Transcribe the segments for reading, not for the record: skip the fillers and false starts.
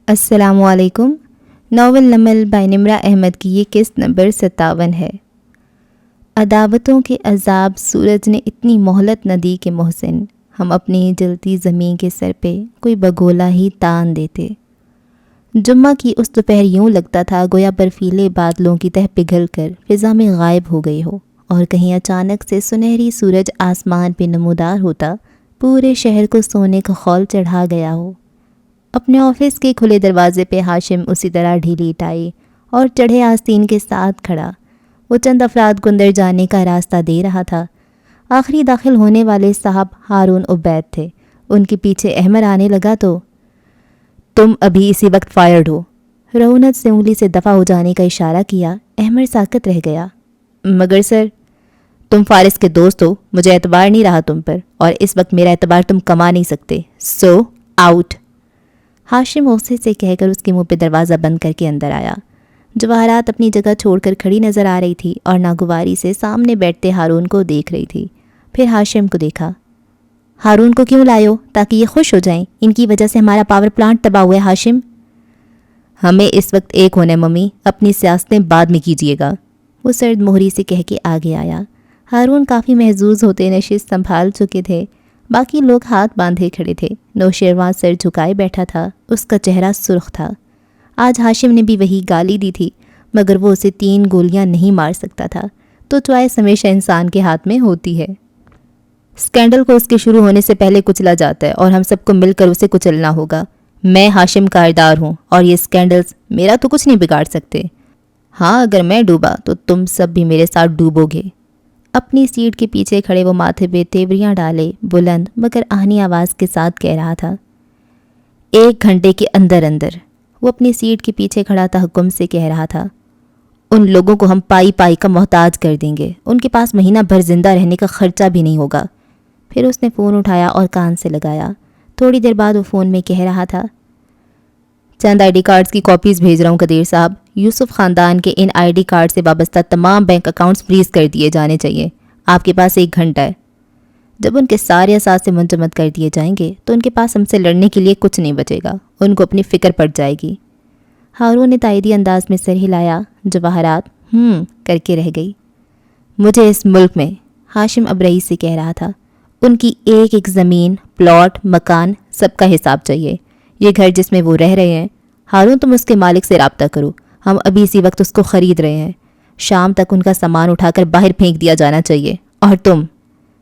السلام علیکم۔ Novel Naml by نمرہ احمد کی یہ قسط نمبر 57 ہے۔ عداوتوں کے عذاب سورج نے اتنی مہلت نہ دی کہ محسن ہم اپنی جلتی زمین کے سر پہ کوئی بگولا ہی تان دیتے۔ جمعہ کی اس دوپہر یوں لگتا تھا گویا برفیلے بادلوں کی تہ پگھل کر فضا میں غائب ہو گئی ہو اور کہیں اچانک سے سنہری سورج آسمان پہ نمودار ہوتا پورے شہر کو سونے کا خول چڑھا گیا ہو۔ اپنے آفس کے کھلے دروازے پہ ہاشم اسی طرح ڈھیلی ٹائی اور چڑھے آستین کے ساتھ کھڑا۔ وہ چند افراد کو اندر جانے کا راستہ دے رہا تھا۔ آخری داخل ہونے والے صاحب ہارون عبید تھے۔ ان کے پیچھے احمر آنے لگا تو تم ابھی اسی وقت فائرڈ ہو۔ رونت سے انگلی سے دفع ہو جانے کا اشارہ کیا۔ احمر ساکت رہ گیا۔ مگر سر، تم فارس کے دوست ہو، مجھے اعتبار نہیں رہا تم پر، اور اس وقت میرا اعتبار تم کما نہیں سکتے، سو آؤٹ۔ ہاشم غصے سے کہہ کر اس کے منہ پہ دروازہ بند کر کے اندر آیا۔ جواہرات اپنی جگہ چھوڑ کر کھڑی نظر آ رہی تھی اور ناگواری سے سامنے بیٹھتے ہارون کو دیکھ رہی تھی۔ پھر ہاشم کو دیکھا۔ ہارون کو کیوں لائے ہو؟ تاکہ یہ خوش ہو جائیں، ان کی وجہ سے ہمارا پاور پلانٹ تباہ ہوا ہے۔ ہاشم، ہمیں اس وقت ایک ہونا ہے ممی، اپنی سیاستیں بعد میں کیجیے گا، وہ سرد مہری سے کہہ کے آگے آیا۔ ہارون کافی محظوظ ہوتے نشست سنبھال چکے تھے۔ باقی لوگ ہاتھ باندھے کھڑے تھے۔ نوشیروان سر جھکائے بیٹھا تھا، اس کا چہرہ سرخ تھا۔ آج ہاشم نے بھی وہی گالی دی تھی، مگر وہ اسے 3 گولیاں نہیں مار سکتا تھا، تو چوائس ہمیشہ انسان کے ہاتھ میں ہوتی ہے۔ اسکینڈل کو اس کے شروع ہونے سے پہلے کچلا جاتا ہے اور ہم سب کو مل کر اسے کچلنا ہوگا۔ میں ہاشم کاردار ہوں اور یہ اسکینڈلز میرا تو کچھ نہیں بگاڑ سکتے۔ ہاں، اگر میں ڈوبا تو تم سب بھی میرے ساتھ ڈوبو گے۔ اپنی سیٹ کے پیچھے کھڑے وہ ماتھے پہ تیوریاں ڈالے بلند مگر آہنی آواز کے ساتھ کہہ رہا تھا، 1 گھنٹے کے اندر اندر۔ وہ اپنی سیٹ کے پیچھے کھڑا تحکم سے کہہ رہا تھا، ان لوگوں کو ہم پائی پائی کا محتاج کر دیں گے، ان کے پاس مہینہ بھر زندہ رہنے کا خرچہ بھی نہیں ہوگا۔ پھر اس نے فون اٹھایا اور کان سے لگایا۔ تھوڑی دیر بعد وہ فون میں کہہ رہا تھا، چند آئی ڈی کارڈز کی کاپیز بھیج رہا ہوں قدیر صاحب۔ یوسف خاندان کے ان آئی ڈی کارڈ سے وابستہ تمام بینک اکاؤنٹس فریز کر دیے جانے چاہیے۔ آپ کے پاس 1 گھنٹہ ہے۔ جب ان کے سارے اثاثے منجمد کر دیے جائیں گے تو ان کے پاس ہم سے لڑنے کے لیے کچھ نہیں بچے گا، ان کو اپنی فکر پڑ جائے گی۔ ہارون نے تائیدی انداز میں سر ہلایا۔ جواہرات کر کے رہ گئی۔ مجھے اس ملک میں، ہاشم اب رئیس سے کہہ رہا تھا، ان کی ایک ایک زمین، پلاٹ، مکان، سب کا حساب چاہیے۔ یہ گھر جس میں وہ رہ رہے ہیں، ہارون تم اس کے مالک سے رابطہ کرو، ہم ابھی اسی وقت اس کو خرید رہے ہیں۔ شام تک ان کا سامان اٹھا کر باہر پھینک دیا جانا چاہیے۔ اور تم،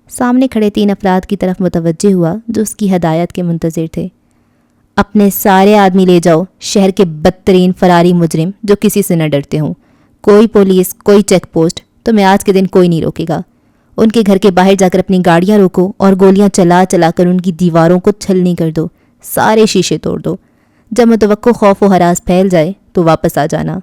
سامنے کھڑے 3 افراد کی طرف متوجہ ہوا جو اس کی ہدایت کے منتظر تھے، اپنے سارے آدمی لے جاؤ، شہر کے بدترین فراری مجرم جو کسی سے نہ ڈرتے ہوں۔ کوئی پولیس، کوئی چیک پوسٹ، تمہیں آج کے دن کوئی نہیں روکے گا۔ ان کے گھر کے باہر جا کر اپنی گاڑیاں روکو اور گولیاں چلا چلا کر ان کی دیواروں کو چھلنی کر دو، سارے شیشے توڑ دو۔ جب متوقع خوف و ہراس پھیل جائے تو واپس آ جانا۔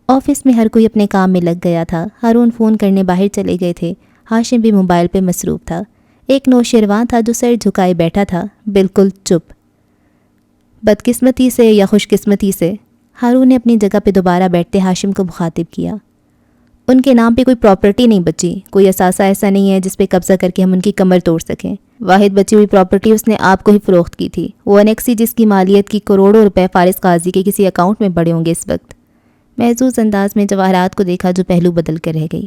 آفس میں ہر کوئی اپنے کام میں لگ گیا تھا۔ ہارون فون کرنے باہر چلے گئے تھے۔ ہاشم بھی موبائل پہ مصروف تھا۔ ایک نوشیروان تھا جو سر جھکائے بیٹھا تھا، بالکل چپ۔ بدقسمتی سے یا خوش قسمتی سے، ہارون نے اپنی جگہ پہ دوبارہ بیٹھتے ہاشم کو مخاطب کیا، ان کے نام پہ کوئی پراپرٹی نہیں بچی، کوئی اثاثہ ایسا نہیں ہے جس پہ قبضہ کر کے ہم ان کی کمر توڑ سکیں۔ واحد بچی ہوئی پراپرٹی اس نے آپ کو ہی فروخت کی تھی، وہ انیکسی جس کی مالیت کی کروڑوں روپے فارس قاضی کے کسی اکاؤنٹ میں پڑے ہوں گے اس وقت۔ محظوظ انداز میں جواہرات کو دیکھا جو پہلو بدل کر رہ گئی۔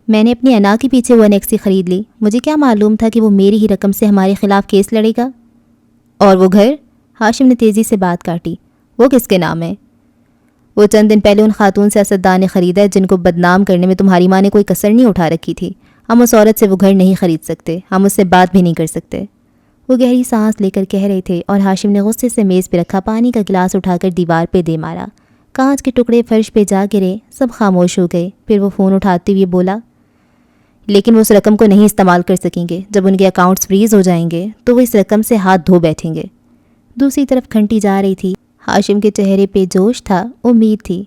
میں نے اپنی انا کے پیچھے وہ انیکسی خرید لی، مجھے کیا معلوم تھا کہ وہ میری ہی رقم سے ہمارے خلاف کیس لڑے گا۔ اور وہ گھر؟ ہاشم نے تیزی سے بات کاٹی، وہ کس کے نام ہے؟ وہ چند دن پہلے ان خاتون سیاستدان نے خریدا ہے جن کو بدنام کرنے میں تمہاری ماں نے کوئی کسر نہیں اٹھا رکھی تھی۔ ہم اس عورت سے وہ گھر نہیں خرید سکتے، ہم اس سے بات بھی نہیں کر سکتے۔ وہ گہری سانس لے کر کہہ رہے تھے اور ہاشم نے غصے سے میز پہ رکھا پانی کا گلاس اٹھا کر دیوار پہ دے مارا۔ کانچ کے ٹکڑے فرش پہ جا گرے، سب خاموش ہو گئے۔ پھر وہ فون اٹھاتے ہوئے بولا، لیکن وہ اس رقم کو نہیں استعمال کر سکیں گے۔ جب ان کے اکاؤنٹس فریز ہو جائیں گے تو وہ اس رقم سے ہاتھ دھو بیٹھیں گے۔ دوسری طرف گھنٹی جا رہی تھی۔ ہاشم کے چہرے پہ جوش تھا، امید تھی۔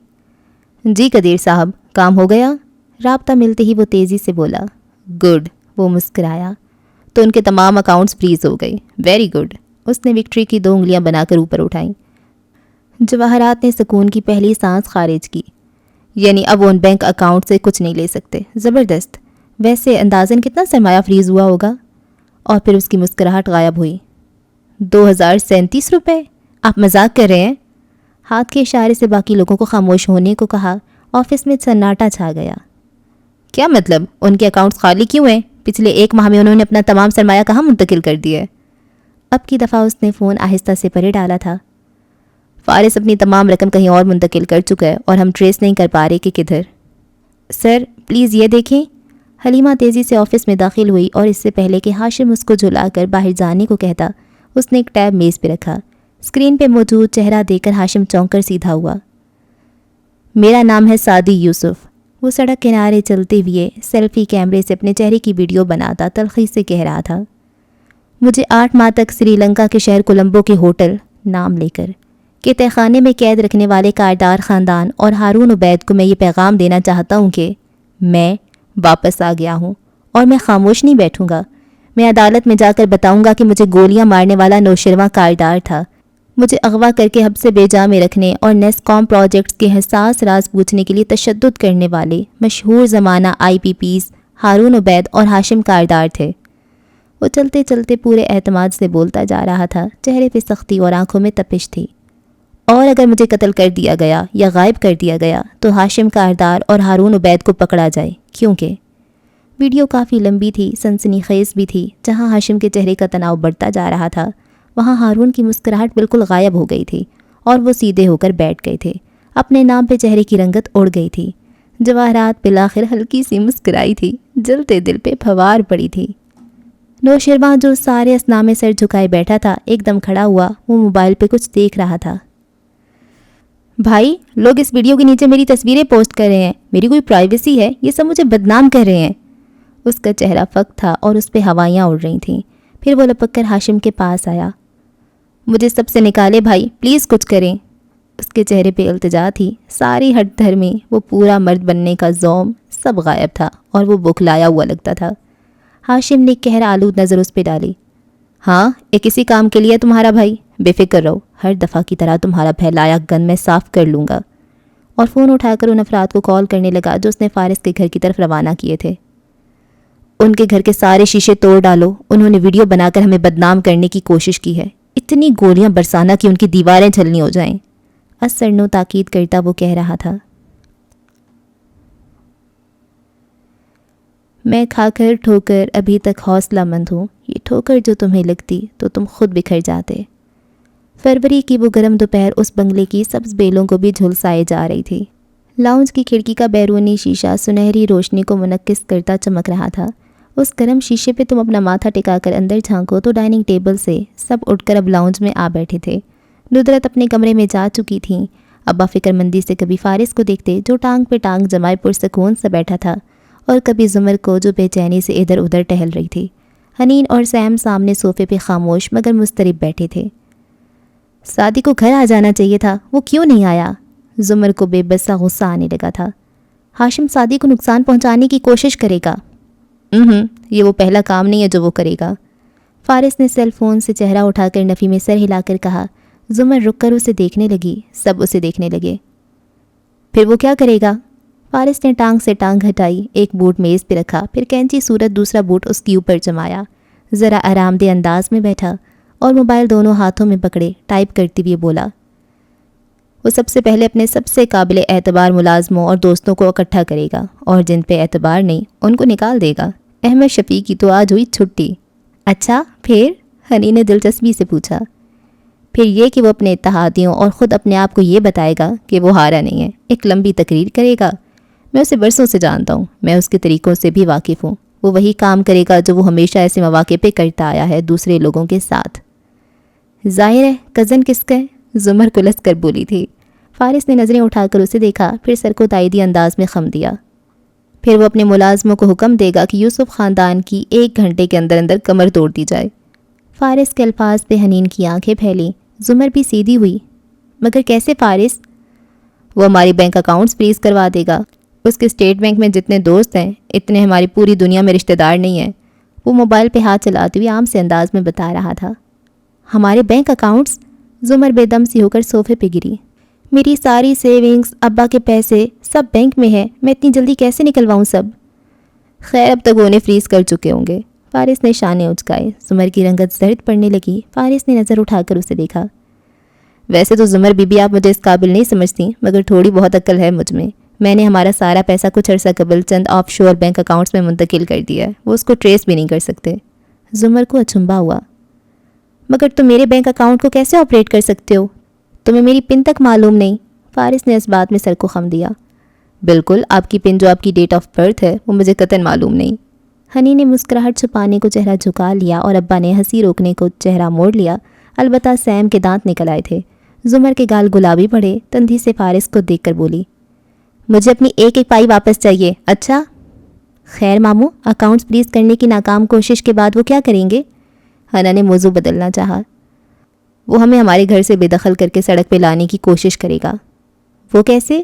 جی قدیر صاحب، کام ہو گیا؟ رابطہ ملتے ہی وہ تیزی سے بولا، گڈ۔ وہ مسکرایا، تو ان کے تمام اکاؤنٹس فریز ہو گئے، ویری گڈ۔ اس نے وکٹری کی 2 انگلیاں بنا کر اوپر اٹھائیں۔ جواہرات نے سکون کی پہلی سانس خارج کی، یعنی اب وہ ان بینک اکاؤنٹ سے کچھ نہیں لے سکتے، زبردست۔ ویسے اندازاً کتنا سرمایہ فریز ہوا ہوگا؟ اور پھر اس کی مسکراہٹ غائب ہوئی۔ 2037 روپے؟ آپ مذاق کر رہے ہیں؟ ہاتھ کے اشارے سے باقی لوگوں کو خاموش ہونے کو کہا۔ آفس میں سناٹا چھا گیا۔ کیا مطلب؟ ان کے اکاؤنٹس خالی کیوں ہیں؟ پچھلے 1 ماہ میں انہوں نے اپنا تمام سرمایہ کہاں منتقل کر دیا ہے؟ اب کی دفعہ اس نے فون آہستہ سے پرے ڈالا تھا۔ فارس اپنی تمام رقم کہیں اور منتقل کر چکا ہے اور ہم ٹریس نہیں کر پا رہے کہ کدھر۔ سر پلیز یہ دیکھیں۔ حلیمہ تیزی سے آفس میں داخل ہوئی اور اس سے پہلے کہ ہاشم اس کو جھلا کر باہر جانے کو کہتا، اس نے ایک ٹیب میز پہ رکھا۔ اسکرین پہ موجود چہرہ دیکھ کر ہاشم چونک کر سیدھا ہوا۔ میرا نام ہے سعدی یوسف۔ وہ سڑک کنارے چلتے ہوئے سیلفی کیمرے سے اپنے چہرے کی ویڈیو بناتا تلخی سے کہہ رہا تھا، مجھے 8 ماہ تک سری لنکا کے شہر کولمبو کے ہوٹل نام لے کر کہ تہ خانے میں قید رکھنے والے کاردار خاندان اور ہارون عبید کو میں یہ پیغام دینا چاہتا ہوں کہ میں واپس آ گیا ہوں اور میں خاموش نہیں بیٹھوں گا۔ میں عدالت میں جا کر بتاؤں گا کہ مجھے گولیاں مارنے والا نوشرواں کاردار تھا۔ مجھے اغوا کر کے حبس بے جا میں رکھنے اور نیسکام پروجیکٹس کے حساس راز پوچھنے کے لیے تشدد کرنے والے مشہور زمانہ IPPs ہارون عبید اور ہاشم کاردار تھے۔ وہ چلتے چلتے پورے اعتماد سے بولتا جا رہا تھا، چہرے پہ سختی اور آنکھوں میں تپش تھی۔ اور اگر مجھے قتل کر دیا گیا یا غائب کر دیا گیا تو ہاشم کاردار اور ہارون عبید کو پکڑا جائے، کیونکہ ویڈیو کافی لمبی تھی، سنسنی خیز بھی تھی۔ جہاں ہاشم کے چہرے کا تناؤ بڑھتا جا رہا تھا، وہاں ہارون کی مسکراہٹ بالکل غائب ہو گئی تھی اور وہ سیدھے ہو کر بیٹھ گئے تھے۔ اپنے نام پہ چہرے کی رنگت اڑ گئی تھی۔ جواہرات بالآخر ہلکی سی مسکرائی تھی، جلتے دل پہ پھوار پڑی تھی۔ نوشرواں جو سارے اسنام میں سر جھکائے بیٹھا تھا ایک دم کھڑا ہوا۔ وہ موبائل پہ کچھ دیکھ رہا تھا۔ بھائی، لوگ اس ویڈیو کے نیچے میری تصویریں پوسٹ کر رہے ہیں، میری کوئی پرائیویسی ہے؟ یہ سب مجھے بدنام کر رہے ہیں۔ اس کا چہرہ فک تھا اور اس پہ ہوائیاں اڑ رہی تھیں۔ پھر وہ لپک کر ہاشم کے پاس آیا۔ مجھے سب سے نکالے بھائی، پلیز کچھ کریں۔ اس کے چہرے پہ التجا تھی، ساری ہٹ دھرمی، وہ پورا مرد بننے کا زوم سب غائب تھا اور وہ بکھلایا ہوا لگتا تھا۔ ہاشم نے قہر آلود نظر اس پہ ڈالی۔ ہاں، ایک اسی کام کے لیے تمہارا بھائی، بے فکر رہو، ہر دفعہ کی طرح تمہارا پھیلایا گن میں صاف کر لوں گا۔ اور فون اٹھا کر ان افراد کو کال کرنے لگا جو اس نے فارس کے گھر کی طرف روانہ کیے تھے۔ ان کے گھر کے سارے شیشے توڑ ڈالو، انہوں نے ویڈیو بنا کر ہمیں بدنام کرنے کی کوشش کی ہے، اتنی گولیاں برسانا کہ ان کی دیواریں چھلنی ہو جائیں۔ سرنو تاکید کرتا وہ کہہ رہا تھا۔ میں کھا کر ٹھوکر ابھی تک حوصلہ مند ہوں، یہ ٹھوکر جو تمہیں لگتی تو تم خود بکھر جاتے۔ فروری کی وہ گرم دوپہر اس بنگلے کی سبز بیلوں کو بھی جھلسائے جا رہی تھی۔ لاؤنج کی کھڑکی کا بیرونی شیشہ سنہری روشنی کو منعکس کرتا چمک رہا تھا۔ اس گرم شیشے پہ تم اپنا ماتھا ٹکا کر اندر جھانکو تو ڈائننگ ٹیبل سے سب اٹھ کر اب لاؤنج میں آ بیٹھے تھے۔ ندرت اپنے کمرے میں جا چکی تھیں۔ ابا فکر مندی سے کبھی فارس کو دیکھتے جو ٹانگ پہ ٹانگ جمائے پرسکون سے بیٹھا تھا، اور کبھی زمر کو جو بے چینی سے ادھر ادھر ٹہل رہی تھی۔ حنین اور سیم سامنے صوفے پہ خاموش مگر مضطرب بیٹھے تھے۔ سعدی کو گھر آ جانا چاہیے تھا، وہ کیوں نہیں آیا؟ زمر کو بے بس سا غصہ آنے لگا تھا۔ ہاشم سعدی کو نقصان پہنچانے کی کوشش کرے گا؟ یہ وہ پہلا کام نہیں ہے جو وہ کرے گا۔ فارس نے سیل فون سے چہرہ اٹھا کر نفی میں سر ہلا کر کہا۔ زمر رک کر اسے دیکھنے لگی، سب اسے دیکھنے لگے۔ پھر وہ کیا کرے گا؟ فارس نے ٹانگ سے ٹانگ ہٹائی، ایک بوٹ میز پہ رکھا، پھر کینچی صورت دوسرا بوٹ اس کے اوپر جمایا، ذرا آرام دہ انداز میں بیٹھا اور موبائل دونوں ہاتھوں میں پکڑے ٹائپ کرتے ہوئے بولا۔ وہ سب سے پہلے اپنے سب سے قابل اعتبار ملازموں اور دوستوں کو اکٹھا کرے گا، اور جن پہ اعتبار نہیں ان کو نکال دے گا۔ احمد شفیع کی تو آج ہوئی چھٹی۔ اچھا پھر؟ ہنی نے دلچسپی سے پوچھا۔ پھر یہ کہ وہ اپنے اتحادیوں اور خود اپنے آپ کو یہ بتائے گا کہ وہ ہارا نہیں ہے، ایک لمبی تقریر کرے گا۔ میں اسے برسوں سے جانتا ہوں، میں اس کے طریقوں سے بھی واقف ہوں۔ وہ وہی کام کرے گا جو وہ ہمیشہ ایسے مواقع پہ کرتا آیا ہے دوسرے لوگوں کے ساتھ۔ ظاہر ہے کزن کس کا ہے؟ زمر کلس کر بولی تھی۔ فارس نے نظریں اٹھا کر اسے دیکھا، پھر سر کو تائیدی انداز میں خم دیا۔ پھر وہ اپنے ملازموں کو حکم دے گا کہ یوسف خاندان کی 1 گھنٹے کے اندر اندر کمر توڑ دی جائے۔ فارس کے الفاظ پہ حنین کی آنکھیں پھیلیں، زمر بھی سیدھی ہوئی۔ مگر کیسے فارس؟ وہ ہماری بینک اکاؤنٹس فریز کروا دے گا۔ اس کے اسٹیٹ بینک میں جتنے دوست ہیں اتنے ہماری پوری دنیا میں رشتہ دار نہیں ہیں۔ وہ موبائل پہ ہاتھ چلاتے ہوئے عام سے انداز میں بتا رہا تھا۔ ہمارے بینک اکاؤنٹس؟ زمر بے دم سی ہو کر صوفے پہ گری۔ میری ساری سیونگز، ابا کے پیسے سب بینک میں ہے، میں اتنی جلدی کیسے نکلواؤں سب؟ خیر اب تک وہ انہیں فریز کر چکے ہوں گے۔ فارس نے شانے اچکائے، زمر کی رنگت زرد پڑنے لگی۔ فارس نے نظر اٹھا کر اسے دیکھا۔ ویسے تو زمر بی بی آپ مجھے اس قابل نہیں سمجھتی، مگر تھوڑی بہت عقل ہے مجھ میں نے ہمارا سارا پیسہ کچھ عرصہ قبل چند آف شور بینک اکاؤنٹس میں منتقل کر دیا ہے، وہ اس کو ٹریس بھی نہیں کر سکتے۔ زمر کو اچنبھا ہوا۔ مگر تم میرے بینک اکاؤنٹ کو کیسے آپریٹ کر سکتے ہو؟ تمہیں میری پن تک معلوم نہیں؟ فارس نے اس بات میں سر کو خم دیا۔ بالکل، آپ کی پن جو آپ کی ڈیٹ آف برتھ ہے وہ مجھے قطعاً معلوم نہیں۔ ہنی نے مسکراہٹ چھپانے کو چہرہ جھکا لیا اور ابا نے ہنسی روکنے کو چہرہ موڑ لیا۔ البتہ سیم کے دانت نکل آئے تھے۔ زمر کے گال گلابی پڑے، تندھی سے فارس کو دیکھ کر بولی، مجھے اپنی ایک ایک پائی واپس چاہیے۔ اچھا خیر ماموں، اکاؤنٹس فریز کرنے کی ناکام کوشش کے بعد وہ کیا کریں گے؟ ہنا نے موضوع بدلنا چاہا۔ وہ ہمیں ہمارے گھر سے بے دخل کر کے سڑک پہ لانے کی کوشش کرے گا۔ وہ کیسے؟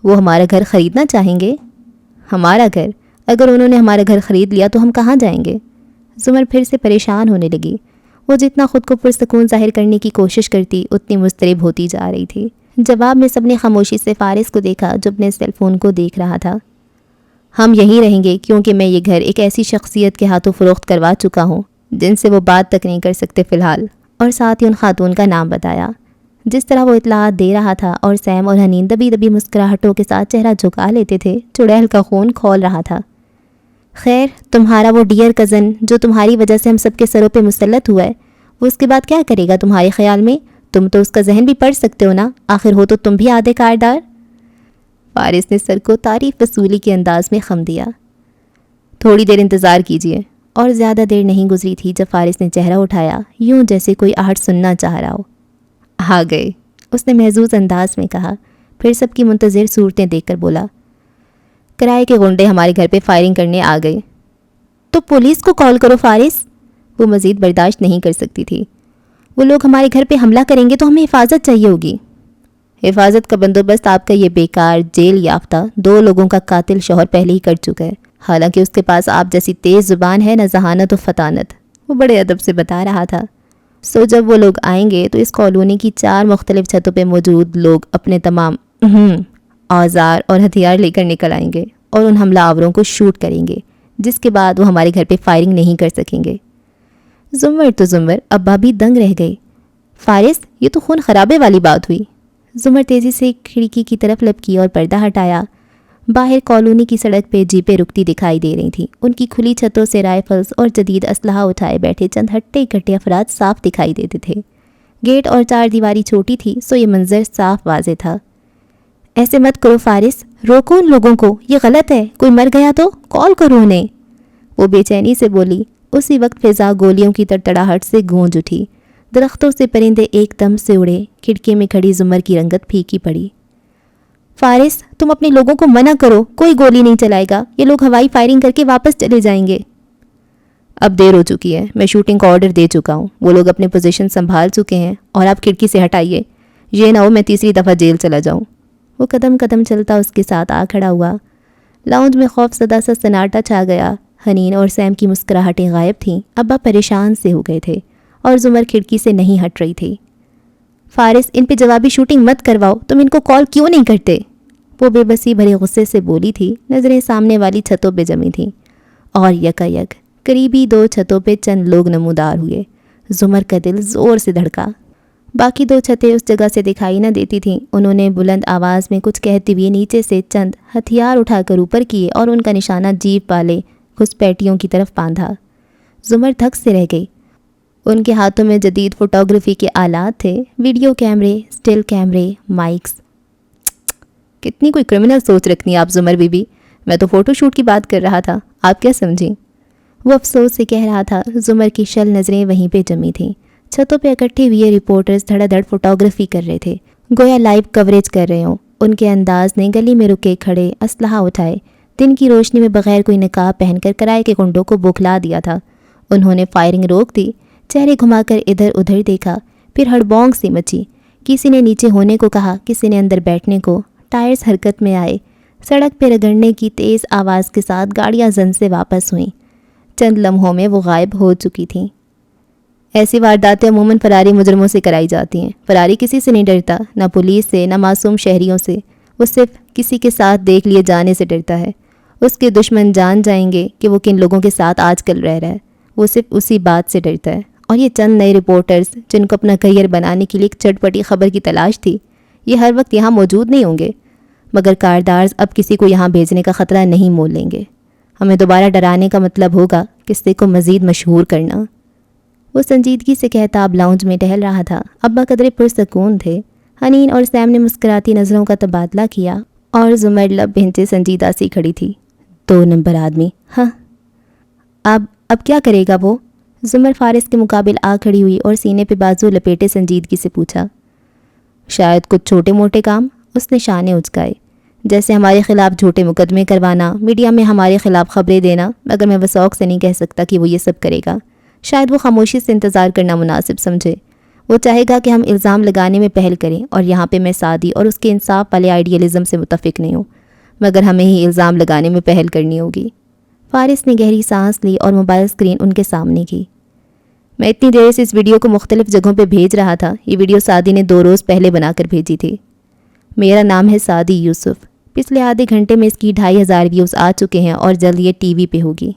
وہ ہمارا گھر خریدنا چاہیں گے۔ ہمارا گھر؟ اگر انہوں نے ہمارا گھر خرید لیا تو ہم کہاں جائیں گے؟ زمر پھر سے پریشان ہونے لگی۔ وہ جتنا خود کو پرسکون ظاہر کرنے کی کوشش کرتی اتنی مضطرب ہوتی جا رہی تھی۔ جواب میں سب نے خاموشی سے فارس کو دیکھا جو اپنے سیل فون کو دیکھ رہا تھا۔ ہم یہیں رہیں گے کیونکہ میں یہ گھر ایک ایسی شخصیت کے ہاتھوں فروخت کروا چکا ہوں جن سے وہ بات تک نہیں کر سکتے فی الحال، اور ساتھ ہی ان خاتون کا نام بتایا۔ جس طرح وہ اطلاعات دے رہا تھا اور سیم اور حنین دبی دبی مسکراہٹوں کے ساتھ چہرہ جھکا لیتے تھے، چڑیل کا خون کھول رہا تھا۔ خیر، تمہارا وہ ڈیئر کزن جو تمہاری وجہ سے ہم سب کے سروں پہ مسلط ہوا ہے، وہ اس کے بعد کیا کرے گا تمہارے خیال میں؟ تم تو اس کا ذہن بھی پڑھ سکتے ہو نا، آخر ہو تو تم بھی آدھے کاردار۔ فارس نے سر کو تعریف وصولی کے انداز میں خم دیا۔ تھوڑی دیر انتظار کیجیے۔ اور زیادہ دیر نہیں گزری تھی جب فارس نے چہرہ اٹھایا، یوں جیسے کوئی آہٹ سننا چاہ رہا ہو۔ آ گئے، اس نے محظوظ انداز میں کہا، پھر سب کی منتظر صورتیں دیکھ کر بولا، کرائے کے غنڈے ہمارے گھر پہ فائرنگ کرنے آ گئے۔ تو پولیس کو کال کرو فارس۔ وہ مزید برداشت نہیں کر سکتی تھی۔ وہ لوگ ہمارے گھر پہ حملہ کریں گے تو ہمیں حفاظت چاہیے ہوگی۔ حفاظت کا بندوبست آپ کا یہ بیکار جیل یافتہ 2 لوگوں کا قاتل شوہر پہلے ہی کر چکا ہے، حالانکہ اس کے پاس آپ جیسی تیز زبان ہے نہ ذہانت و فطانت، وہ بڑے ادب سے بتا رہا تھا۔ سو جب وہ لوگ آئیں گے تو اس کالونی کی 4 مختلف چھتوں پہ موجود لوگ اپنے تمام اوزار اور ہتھیار لے کر نکل آئیں گے اور ان حملہ آوروں کو شوٹ کریں گے، جس کے بعد وہ ہمارے گھر پہ فائرنگ نہیں کر سکیں گے۔ زمر ابا بھی دنگ رہ گئی۔ فارس، یہ تو خون خرابے والی بات ہوئی۔ زمر تیزی سے کھڑکی کی طرف لپکی اور پردہ ہٹایا۔ باہر کالونی کی سڑک پہ جیپیں رکتی دکھائی دے رہی تھیں۔ ان کی کھلی چھتوں سے رائفلز اور جدید اسلحہ اٹھائے بیٹھے چند ہٹے کٹے افراد صاف دکھائی دیتے تھے۔ گیٹ اور 4 دیواری چھوٹی تھی، سو یہ منظر صاف واضح تھا۔ ایسے مت کرو فارس، روکو ان لوگوں کو، یہ غلط ہے، کوئی مر گیا تو کال کرو انہیں، وہ بے چینی سے بولی۔ اسی وقت فضا گولیوں کی تڑتڑاہٹ سے گونج اٹھی۔ درختوں سے پرندے ایک دم سے اڑے۔ کھڑکی میں کھڑی زمر کی رنگت پھیکی پڑی۔ فارس، تم اپنے لوگوں کو منع کرو، کوئی گولی نہیں چلائے گا، یہ لوگ ہوائی فائرنگ کر کے واپس چلے جائیں گے۔ اب دیر ہو چکی ہے، میں شوٹنگ کا آرڈر دے چکا ہوں، وہ لوگ اپنے پوزیشن سنبھال چکے ہیں، اور آپ کھڑکی سے ہٹائیے، یہ نہ ہو میں تیسری دفعہ جیل چلا جاؤں۔ وہ قدم قدم چلتا اس کے ساتھ آ کھڑا ہوا۔ لاؤنج میں خوف زدہ سا سناٹا چھا گیا۔ حنین اور سیم کی مسکراہٹیں غائب تھیں۔ ابا پریشان سے ہو گئے تھے اور زمر کھڑکی سے نہیں ہٹ رہی تھی۔ فارس، ان پہ جوابی شوٹنگ مت کرواؤ، تم ان کو کال کیوں نہیں کرتے؟ وہ بے بسی بھرے غصے سے بولی تھی۔ نظریں سامنے والی چھتوں پہ جمی تھیں اور یکایک قریبی 2 چھتوں پہ چند لوگ نمودار ہوئے۔ زمر کا دل زور سے دھڑکا۔ باقی 2 چھتیں اس جگہ سے دکھائی نہ دیتی تھیں۔ انہوں نے بلند آواز میں کچھ کہتے ہوئے نیچے سے چند ہتھیار اٹھا کر اوپر کیے اور ان کا نشانہ جیپ والے گھسپیٹیوں کی طرف باندھا۔ زمر دھک سے رہ گئی۔ ان کے ہاتھوں میں جدید فوٹوگرافی کے آلات تھے، ویڈیو کیمرے، سٹل کیمرے، مائکس۔ کتنی کوئی کرمنل سوچ رکھنی آپ زمر بی بی، میں تو فوٹو شوٹ کی بات کر رہا تھا، آپ کیا سمجھیں؟ وہ افسوس سے کہہ رہا تھا۔ زمر کی شل نظریں وہیں پہ جمی تھیں۔ چھتوں پہ اکٹھے ہوئے رپورٹرز دھڑا دھڑ فوٹوگرافی کر رہے تھے، گویا لائیو کوریج کر رہے ہوں۔ ان کے انداز نے گلی میں رکے کھڑے اسلحہ اٹھائے دن کی روشنی میں بغیر کوئی نقاب پہن کر کرائے کے گنڈوں کو بوکھلا دیا تھا۔ انہوں نے فائرنگ روک دی، چہرے گھما کر ادھر ادھر دیکھا، پھر ہڑبونگ سی مچی۔ کسی نے نیچے ہونے کو کہا، کسی نے اندر بیٹھنے کو۔ ٹائرز حرکت میں آئے، سڑک پہ رگڑنے کی تیز آواز کے ساتھ گاڑیاں زن سے واپس ہوئیں۔ چند لمحوں میں وہ غائب ہو چکی تھیں۔ ایسی وارداتیں عموماً فراری مجرموں سے کرائی جاتی ہیں۔ فراری کسی سے نہیں ڈرتا، نہ پولیس سے، نہ معصوم شہریوں سے، وہ صرف کسی کے ساتھ دیکھ لیے جانے سے ڈرتا ہے۔ اس کے دشمن جان جائیں گے کہ وہ کن لوگوں کے ساتھ آج کل رہ رہا ہے، وہ صرف اسی بات سے ڈرتا ہے اور یہ چند نئے رپورٹرز جن کو اپنا کیریئر بنانے کے لیے ایک چٹپٹی خبر کی تلاش تھی، یہ ہر وقت یہاں موجود نہیں ہوں گے، مگر کاردارز اب کسی کو یہاں بھیجنے کا خطرہ نہیں مول لیں گے۔ ہمیں دوبارہ ڈرانے کا مطلب ہوگا قصے کو مزید مشہور کرنا۔ وہ سنجیدگی سے کہتا اب لاؤنج میں ٹہل رہا تھا۔ ابا قدرے پرسکون تھے۔ حنین اور سیم نے مسکراتی نظروں کا تبادلہ کیا اور زمر لب بھنچے سنجیدہ سی کھڑی تھی۔ 2 نمبر آدمی، ہاں اب کیا کرے گا وہ؟ زمر فارس کے مقابل آ کھڑی ہوئی اور سینے پہ بازو لپیٹے سنجیدگی سے پوچھا۔ شاید کچھ چھوٹے موٹے کام، اس نے شانے اچکائے، جیسے ہمارے خلاف جھوٹے مقدمے کروانا، میڈیا میں ہمارے خلاف خبریں دینا، مگر میں وثوق سے نہیں کہہ سکتا کہ وہ یہ سب کرے گا۔ شاید وہ خاموشی سے انتظار کرنا مناسب سمجھے۔ وہ چاہے گا کہ ہم الزام لگانے میں پہل کریں، اور یہاں پہ میں سعدی اور اس کے انصاف والے آئیڈیلزم سے متفق نہیں ہوں، مگر ہمیں ہی الزام لگانے میں پہل کرنی ہوگی۔ فارس نے گہری سانس لی اور موبائل اسکرین ان کے سامنے کی۔ میں اتنی دیر سے اس ویڈیو کو مختلف جگہوں پہ بھیج رہا تھا۔ یہ ویڈیو سعدی نے 2 روز پہلے بنا کر بھیجی تھی۔ میرا نام ہے سعدی یوسف۔ پچھلے آدھے گھنٹے میں اس کی 2500 ویوز آ چکے ہیں اور جلد یہ ٹی وی پہ ہوگی۔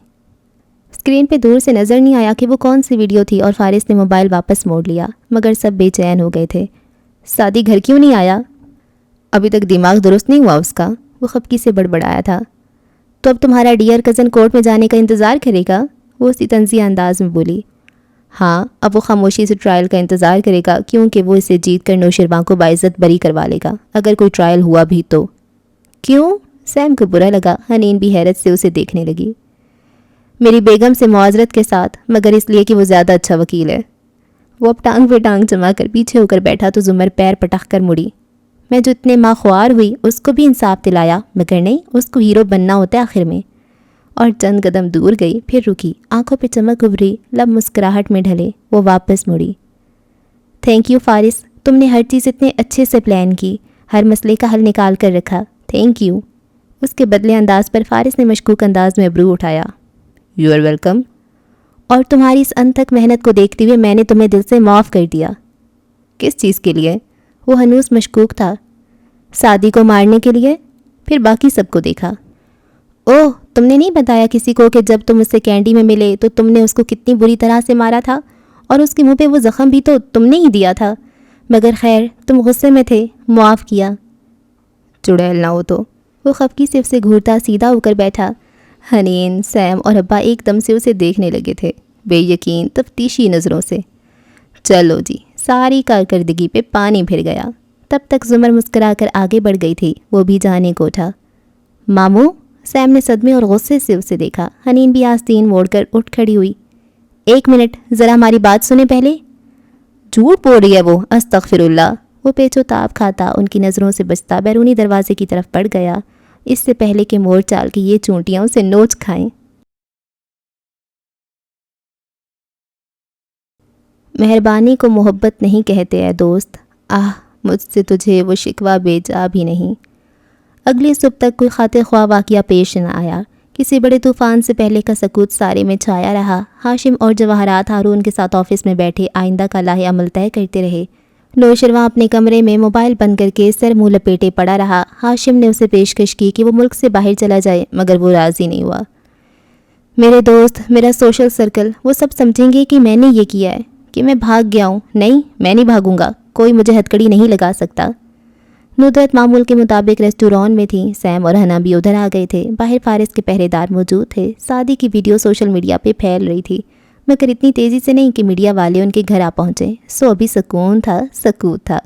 اسکرین پہ دور سے نظر نہیں آیا کہ وہ کون سی ویڈیو تھی اور فارس نے موبائل واپس موڑ لیا، مگر سب بے چین ہو گئے تھے۔ سعدی گھر کیوں نہیں آیا؟ ابھی تک دماغ درست نہیں ہوا اس کا، وہ خفگی سے بڑبڑایا تھا۔ تو اب تمہارا ڈیئر کزن کورٹ میں جانے کا انتظار کرے گا؟ وہ اسی طنزیہ انداز میں بولی۔ ہاں، اب وہ خاموشی سے ٹرائل کا انتظار کرے گا، کیونکہ وہ اسے جیت کر نوشرواں کو باعزت بری کروا لے گا، اگر کوئی ٹرائل ہوا بھی تو۔ کیوں؟ سیم کو برا لگا۔ حنین بھی حیرت سے اسے دیکھنے لگی۔ میری بیگم سے معذرت کے ساتھ، مگر اس لیے کہ وہ زیادہ اچھا وکیل ہے۔ وہ اب ٹانگ پہ ٹانگ جما کر پیچھے ہو کر بیٹھا تو زمر پیر پٹخ کر مڑی۔ میں جو اتنے ماخوار ہوئی اس کو بھی انصاف دلایا، مگر نہیں، اس کو ہیرو بننا ہوتا ہے آخر میں۔ اور چند قدم دور گئی، پھر رکی، آنکھوں پہ چمک ابھری، لب مسکراہٹ میں ڈھلے، وہ واپس مڑی۔ تھینک یو فارس، تم نے ہر چیز اتنے اچھے سے پلان کی، ہر مسئلے کا حل نکال کر رکھا، تھینک یو۔ اس کے بدلے انداز پر فارس نے مشکوک انداز میں ابرو اٹھایا۔ You are welcome. اور تمہاری اس انتھک محنت کو دیکھتے ہوئے میں نے تمہیں دل سے معاف کر دیا۔ کس چیز کے لیے؟ وہ ہنوز مشکوک تھا۔ سعدی کو مارنے کے لیے؟ پھر باقی سب کو دیکھا۔ اوہ، تم نے نہیں بتایا کسی کو کہ جب تم اس سے کینڈی میں ملے تو تم نے اس کو کتنی بری طرح سے مارا تھا، اور اس کے منہ پہ وہ زخم بھی تو تم نے ہی دیا تھا، مگر خیر تم غصے میں تھے، معاف کیا۔ چڑیل نہ ہو تو۔ وہ خفگی سے اسے گھورتا سیدھا ہو کر بیٹھا۔ حنین، سیم اور ابا ایک دم سے اسے دیکھنے لگے تھے، بے یقین تفتیشی نظروں سے۔ چلو جی، ساری کارکردگی پہ پانی پھر گیا۔ تب تک زمر مسکرا کر آگے بڑھ گئی تھی، وہ بھی جانے کو تھا۔ ماموں؟ سیم نے صدمے اور غصے سے اسے دیکھا۔ حنین بھی آستین موڑ کر اٹھ کھڑی ہوئی۔ 1 منٹ، ذرا ہماری بات سنیں پہلے۔ جھوٹ بول رہی ہے وہ، استغفر اللہ۔ وہ پیچو تاب کھاتا ان کی نظروں سے بچتا بیرونی دروازے کی طرف بڑھ گیا، اس سے پہلے کہ مور چال کی یہ چونٹیاں اسے نوچ کھائیں۔ مہربانی کو محبت نہیں کہتے اے دوست، مجھ سے تجھے وہ شکوہ بھیجا بھی نہیں۔ اگلی صبح تک کوئی خاطر خواہ واقعہ پیش نہ آیا۔ کسی بڑے طوفان سے پہلے کا سکوت سارے میں چھایا رہا۔ ہاشم اور جواہرات ہارون کے ساتھ آفس میں بیٹھے آئندہ کا لاہ عمل طے کرتے رہے۔ نوشرواں اپنے کمرے میں موبائل بند کر کے سر منہ لپیٹے پڑا رہا۔ ہاشم نے اسے پیشکش کی کہ وہ ملک سے باہر چلا جائے، مگر وہ راضی نہیں ہوا۔ میرے دوست، میرا سوشل سرکل، وہ سب سمجھیں گے کہ میں نے یہ کیا ہے، کہ میں بھاگ گیا ہوں۔ نہیں، میں نہیں بھاگوں گا، کوئی مجھے ہتھکڑی نہیں لگا سکتا۔ ندرت معمول کے مطابق ریسٹوران میں تھی۔ سیم اور حنا بھی ادھر آ گئے تھے۔ باہر فارس کے پہرے دار موجود تھے۔ سعدی کی ویڈیو سوشل میڈیا پہ پھیل رہی تھی، مگر اتنی تیزی سے نہیں کہ میڈیا والے ان کے گھر آ پہنچے۔ سو ابھی سکون تھا، سکوت تھا۔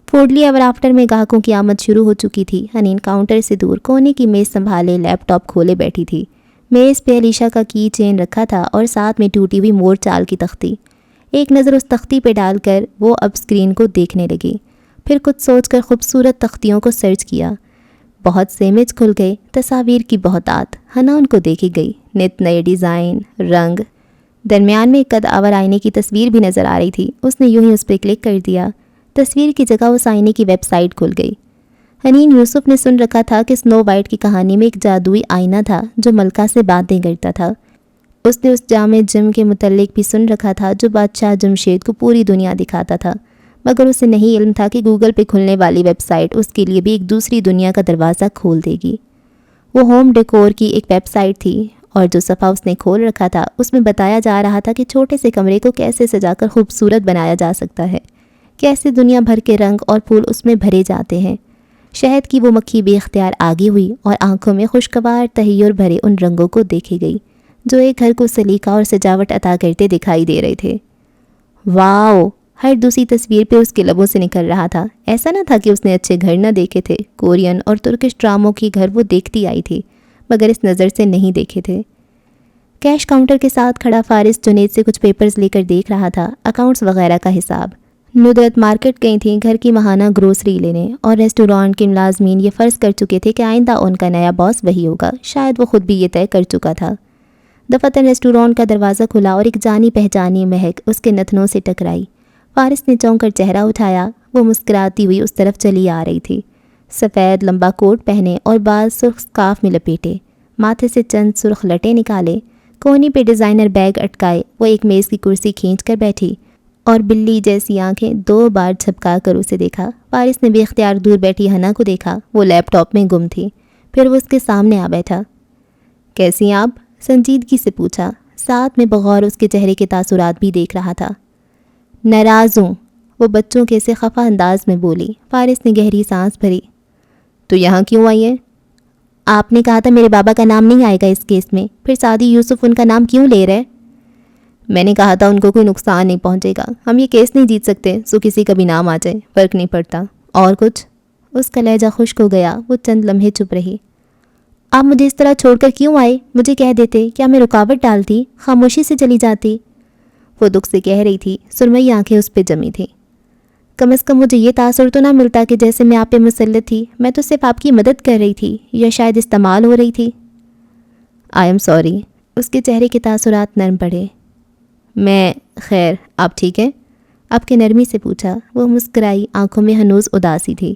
فوڈلی ایور آفٹر میں گاہکوں کی آمد شروع ہو چکی تھی۔ حنین کاؤنٹر سے دور کونے کی میز سنبھالے لیپ ٹاپ کھولے بیٹھی تھی۔ میز پہ علیشا کا کی چین رکھا تھا اور ساتھ میں ٹوٹی ہوئی مور چال کی تختی۔ ایک نظر اس تختی پہ ڈال کر وہ اب اسکرین کو دیکھنے لگی، پھر کچھ سوچ کر خوبصورت تختیوں کو سرچ کیا۔ بہت سے امیج کھل گئے، تصاویر کی بہتات۔ حنا ان کو دیکھی گئی، نت نئے ڈیزائن، رنگ۔ درمیان میں ایک قد آور آئینے کی تصویر بھی نظر آ رہی تھی۔ اس نے یوں ہی اس پہ کلک کر دیا۔ تصویر کی جگہ اس آئینے کی ویب سائٹ کھل گئی۔ حنین یوسف نے سن رکھا تھا کہ سنو وائٹ کی کہانی میں ایک جادوئی آئینہ تھا جو ملکہ سے باتیں کرتا تھا۔ اس نے اس جامع جم کے متعلق بھی سن رکھا تھا جو بادشاہ جمشید کو پوری دنیا دکھاتا تھا، مگر اسے نہیں علم تھا کہ گوگل پہ کھلنے والی ویب سائٹ اس کے لیے بھی ایک دوسری دنیا کا دروازہ کھول دے گی۔ وہ ہوم ڈیکور کی ایک ویب سائٹ تھی اور جو صفحہ اس نے کھول رکھا تھا اس میں بتایا جا رہا تھا کہ چھوٹے سے کمرے کو کیسے سجا کر خوبصورت بنایا جا سکتا ہے، کیسے دنیا بھر کے رنگ اور پھول اس میں بھرے جاتے ہیں۔ شہد کی وہ مکھی بے اختیار آگے ہوئی اور آنکھوں میں خوشگوار تحیر بھرے ان رنگوں کو دیکھے گئی جو ایک گھر کو سلیقہ اور سجاوٹ عطا کرتے دکھائی دے رہے تھے۔ واو! ہر دوسری تصویر پہ اس کے لبوں سے نکل رہا تھا۔ ایسا نہ تھا کہ اس نے اچھے گھر نہ دیکھے تھے، کورین اور ترکش ڈراموں کی گھر وہ دیکھتی آئی تھی، مگر اس نظر سے نہیں دیکھے تھے۔ کیش کاؤنٹر کے ساتھ کھڑا فارس جنید سے کچھ پیپرز لے کر دیکھ رہا تھا، اکاؤنٹس وغیرہ کا حساب۔ ندرت مارکیٹ گئی تھیں گھر کی ماہانہ گروسری لینے، اور ریسٹورانٹ کے ملازمین یہ فرض کر چکے تھے کہ آئندہ ان کا نیا باس وہی ہوگا، شاید وہ خود بھی یہ طے کر چکا تھا۔ دفتر ریسٹورانٹ کا دروازہ کھلا اور ایک جانی پہچانی مہک اس کے نتنوں سے ٹکرائی۔ فارس نے چونک کر چہرہ اٹھایا، وہ مسکراتی ہوئی اس طرف چلی آ رہی تھی، سفید لمبا کوٹ پہنے اور بال سرخ سکارف میں لپیٹے، ماتھے سے چند سرخ لٹے نکالے، کوہنی پہ ڈیزائنر بیگ اٹکائے وہ ایک میز کی کرسی کھینچ کر بیٹھی اور بلی جیسی آنکھیں 2 بار جھپکا کر اسے دیکھا۔ فارس نے بے اختیار دور بیٹھی ہنا کو دیکھا، وہ لیپ ٹاپ میں گم تھی، پھر وہ اس کے سامنے آ بیٹھا۔ کیسی ہیں آپ؟ سنجیدگی سے پوچھا، ساتھ میں بغور اس کے چہرے کے تاثرات بھی دیکھ رہا تھا۔ ناراض ہوں، وہ بچوں کے سے خفا انداز میں بولی۔ فارس نے گہری سانس بھری۔ تو یہاں کیوں آئی ہے؟ آپ نے کہا تھا میرے بابا کا نام نہیں آئے گا اس کیس میں، پھر سعدی یوسف ان کا نام کیوں لے رہے؟ میں نے کہا تھا ان کو کوئی نقصان نہیں پہنچے گا، ہم یہ کیس نہیں جیت سکتے، سو کسی کا بھی نام آ جائے فرق نہیں پڑتا۔ اور کچھ؟ اس کا لہجہ خشک ہو گیا، وہ چند لمحے چپ رہی۔ آپ مجھے اس طرح چھوڑ کر کیوں آئے؟ مجھے کہہ دیتے، کیا میں رکاوٹ ڈالتی؟ خاموشی سے چلی جاتی؟ وہ دکھ سے کہہ رہی تھی، سرمئی آنکھیں اس پہ جمی تھیں۔ کم از کم مجھے یہ تاثر تو نہ ملتا کہ جیسے میں آپ پہ مسلط تھی، میں تو صرف آپ کی مدد کر رہی تھی، یا شاید استعمال ہو رہی تھی۔ آئی ایم سوری، اس کے چہرے کے تاثرات نرم پڑے۔ میں خیر، آپ ٹھیک ہیں؟ آپ کے نرمی سے پوچھا۔ وہ مسکرائی، آنکھوں میں ہنوز اداسی تھی۔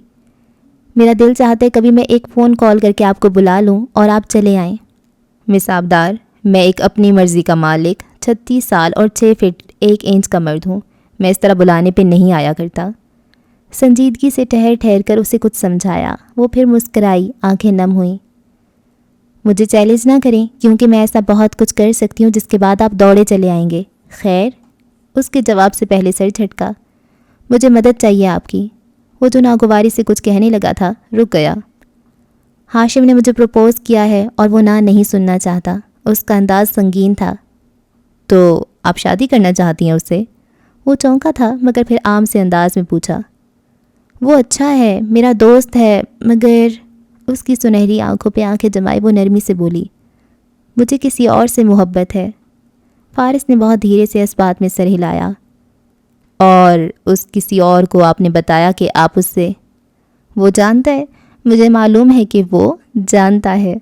میرا دل چاہتا ہے کبھی میں ایک فون کال کر کے آپ کو بلا لوں اور آپ چلے آئیں۔ مس آبدار، میں ایک اپنی مرضی کا مالک، 36 سال اور 6 فٹ 1 انچ کا مرد ہوں، میں اس طرح بلانے پہ نہیں آیا کرتا۔ سنجیدگی سے ٹھہر ٹھہر کر اسے کچھ سمجھایا، وہ پھر مسکرائی، آنکھیں نم ہوئیں۔ مجھے چیلنج نہ کریں، کیونکہ میں ایسا بہت کچھ کر سکتی ہوں جس کے بعد آپ دوڑے چلے آئیں گے۔ خیر؟ اس کے جواب سے پہلے سر جھٹکا۔ مجھے مدد چاہیے آپ کی۔ وہ جو ناگواری سے کچھ کہنے لگا تھا، رک گیا۔ ہاشم نے مجھے پروپوز کیا ہے اور وہ نہ نہیں سننا چاہتا، اس کا انداز سنگین تھا۔ تو آپ شادی کرنا چاہتی ہیں اس سے؟ وہ چونکا تھا، مگر پھر عام سے انداز میں پوچھا۔ وہ اچھا ہے، میرا دوست ہے، مگر اس کی سنہری آنکھوں پہ آنکھیں جمائے وہ نرمی سے بولی، مجھے کسی اور سے محبت ہے۔ فارس نے بہت دھیرے سے اس بات میں سر ہلایا۔ اور اس کسی اور کو آپ نے بتایا کہ آپ اس سے؟ وہ جانتا ہے، مجھے معلوم ہے کہ وہ جانتا ہے۔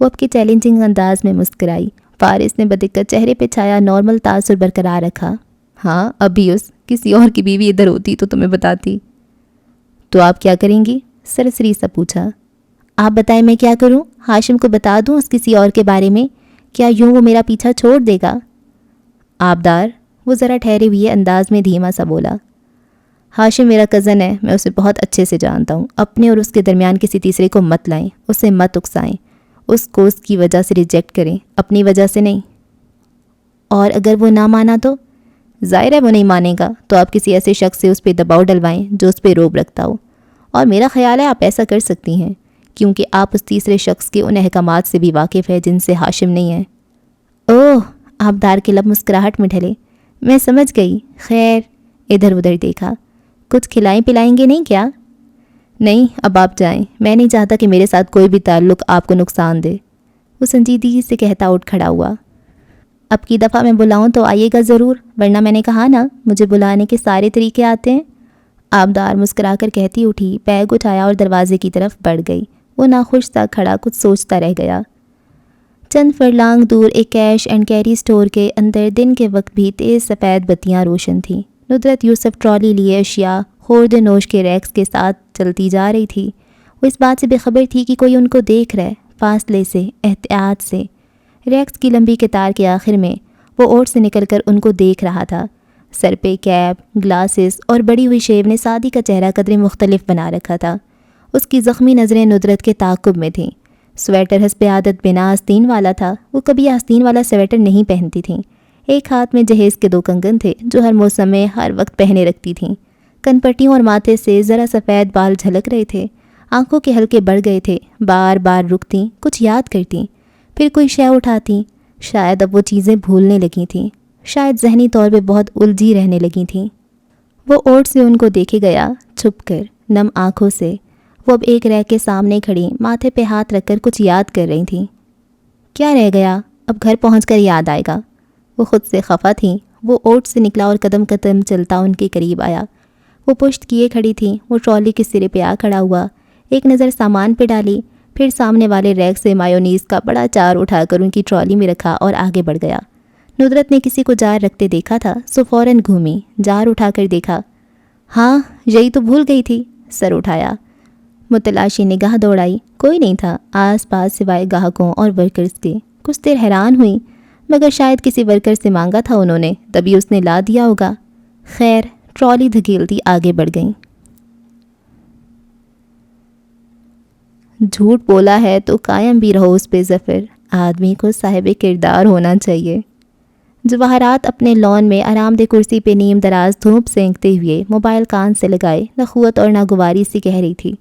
وہ اب کی چیلنجنگ انداز میں مسکرائی۔ فارس نے بدقت چہرے پہ چھایا نارمل تاثر برقرار رکھا۔ ہاں، ابھی اس کسی اور کی بیوی ادھر ہوتی تو تمہیں بتاتی۔ تو آپ کیا کریں گی؟ سرسری سا پوچھا۔ آپ بتائیں میں کیا کروں؟ ہاشم کو بتا دوں اس کسی اور کے بارے میں؟ کیا یوں وہ میرا پیچھا چھوڑ دے گا؟ آبدار، وہ ذرا ٹھہرے ہوئے انداز میں دھیما سا بولا۔ ہاشم میرا کزن ہے، میں اسے بہت اچھے سے جانتا ہوں، اپنے اور اس کے درمیان کسی تیسرے کو مت لائیں، اسے مت اکسائیں، اس کو اس کی وجہ سے ریجیکٹ کریں، اپنی وجہ سے نہیں۔ اور اگر وہ نہ مانا تو؟ ظاہر ہے وہ نہیں مانے گا، تو آپ کسی ایسے شخص سے اس پہ دباؤ ڈلوائیں جو اس پہ روب رکھتا ہو، اور میرا خیال ہے آپ ایسا کر سکتی ہیں، کیونکہ آپ اس تیسرے شخص کے ان احکامات سے بھی واقف ہے جن سے ہاشم نہیں ہے۔ اوہ! آبدار کے لب مسکراہٹ میں ڈھلے۔ میں سمجھ گئی۔ خیر؟ ادھر ادھر دیکھا۔ کچھ کھلائیں پلائیں گے نہیں کیا؟ نہیں، اب آپ جائیں، میں نہیں چاہتا کہ میرے ساتھ کوئی بھی تعلق آپ کو نقصان دے، وہ سنجیدگی سے کہتا اٹھ کھڑا ہوا۔ اب کی دفعہ میں بلاؤں تو آئیے گا ضرور، ورنہ میں نے کہا نا مجھے بلانے کے سارے طریقے آتے ہیں۔ آبدار مسکرا کر کہتی اٹھی، بیگ اٹھایا اور دروازے کی طرف بڑھ گئی۔ وہ ناخوش سا کھڑا کچھ سوچتا رہ گیا۔ چند فرلانگ دور ایک کیش اینڈ کیری سٹور کے اندر دن کے وقت بھی تیز سفید بتیاں روشن تھیں۔ ندرت یوسف ٹرالی لیے اشیاء خورد نوش کے ریکس کے ساتھ چلتی جا رہی تھی۔ وہ اس بات سے بے خبر تھی کہ کوئی ان کو دیکھ رہا ہے، فاصلے سے، احتیاط سے۔ ریکس کی لمبی قطار کے آخر میں وہ اوٹ سے نکل کر ان کو دیکھ رہا تھا۔ سر پہ کیپ، گلاسز اور بڑی ہوئی شیو نے سعدی کا چہرہ قدرے مختلف بنا رکھا تھا۔ اس کی زخمی نظریں ندرت کے تعاقب میں تھیں۔ سویٹر حسب عادت بنا آستین والا تھا، وہ کبھی آستین والا سویٹر نہیں پہنتی تھیں۔ ایک ہاتھ میں جہیز کے 2 کنگن تھے جو ہر موسم میں ہر وقت پہنے رکھتی تھیں۔ کن پٹیوں اور ماتھے سے ذرا سفید بال جھلک رہے تھے، آنکھوں کے حلقے بڑھ گئے تھے، بار بار رکتیں، کچھ یاد کرتیں، پھر کوئی شے اٹھاتیں۔ شاید اب وہ چیزیں بھولنے لگی تھیں، شاید ذہنی طور پہ بہت الجھی رہنے لگی تھیں۔ وہ اوٹ سے ان کو دیکھے گیا، چھپ کر، نم آنکھوں سے۔ وہ اب ایک رہ کے سامنے کھڑی، ماتھے پہ ہاتھ رکھ کر کچھ یاد کر رہی تھیں۔ کیا رہ گیا؟ اب گھر پہنچ کر یاد آئے گا۔ وہ خود سے خفا تھیں۔ وہ اوٹ سے نکلا اور قدم قدم چلتا ان کے قریب آیا۔ وہ پشت کیے کھڑی تھیں، وہ ٹرالی کے سرے پہ آ کھڑا ہوا، ایک نظر سامان پہ ڈالی، پھر سامنے والے ریک سے مایونیز کا بڑا جار اٹھا کر ان کی ٹرالی میں رکھا اور آگے بڑھ گیا۔ ندرت نے کسی کو جار رکھتے دیکھا تھا، سو فوراً گھومی، جار اٹھا کر دیکھا۔ ہاں، یہی تو بھول گئی تھی۔ سر اٹھایا، متلاشی نگاہ دوڑائی، کوئی نہیں تھا آس پاس سوائے گاہکوں اور ورکرز کے۔ کچھ دیر حیران ہوئی، مگر شاید کسی ورکر سے مانگا تھا انہوں نے، تبھی اس نے لا دیا ہوگا۔ خیر، ٹرالی دھکیلتی آگے بڑھ گئیں۔ جھوٹ بولا ہے تو قائم بھی رہو اس پہ ظفر، آدمی کو صاحب کردار ہونا چاہیے۔ جواہرات اپنے لان میں آرام دہ کرسی پہ نیم دراز دھوپ سینکتے ہوئے موبائل کان سے لگائے نخوت اور ناگواری سی کہہ رہی تھی،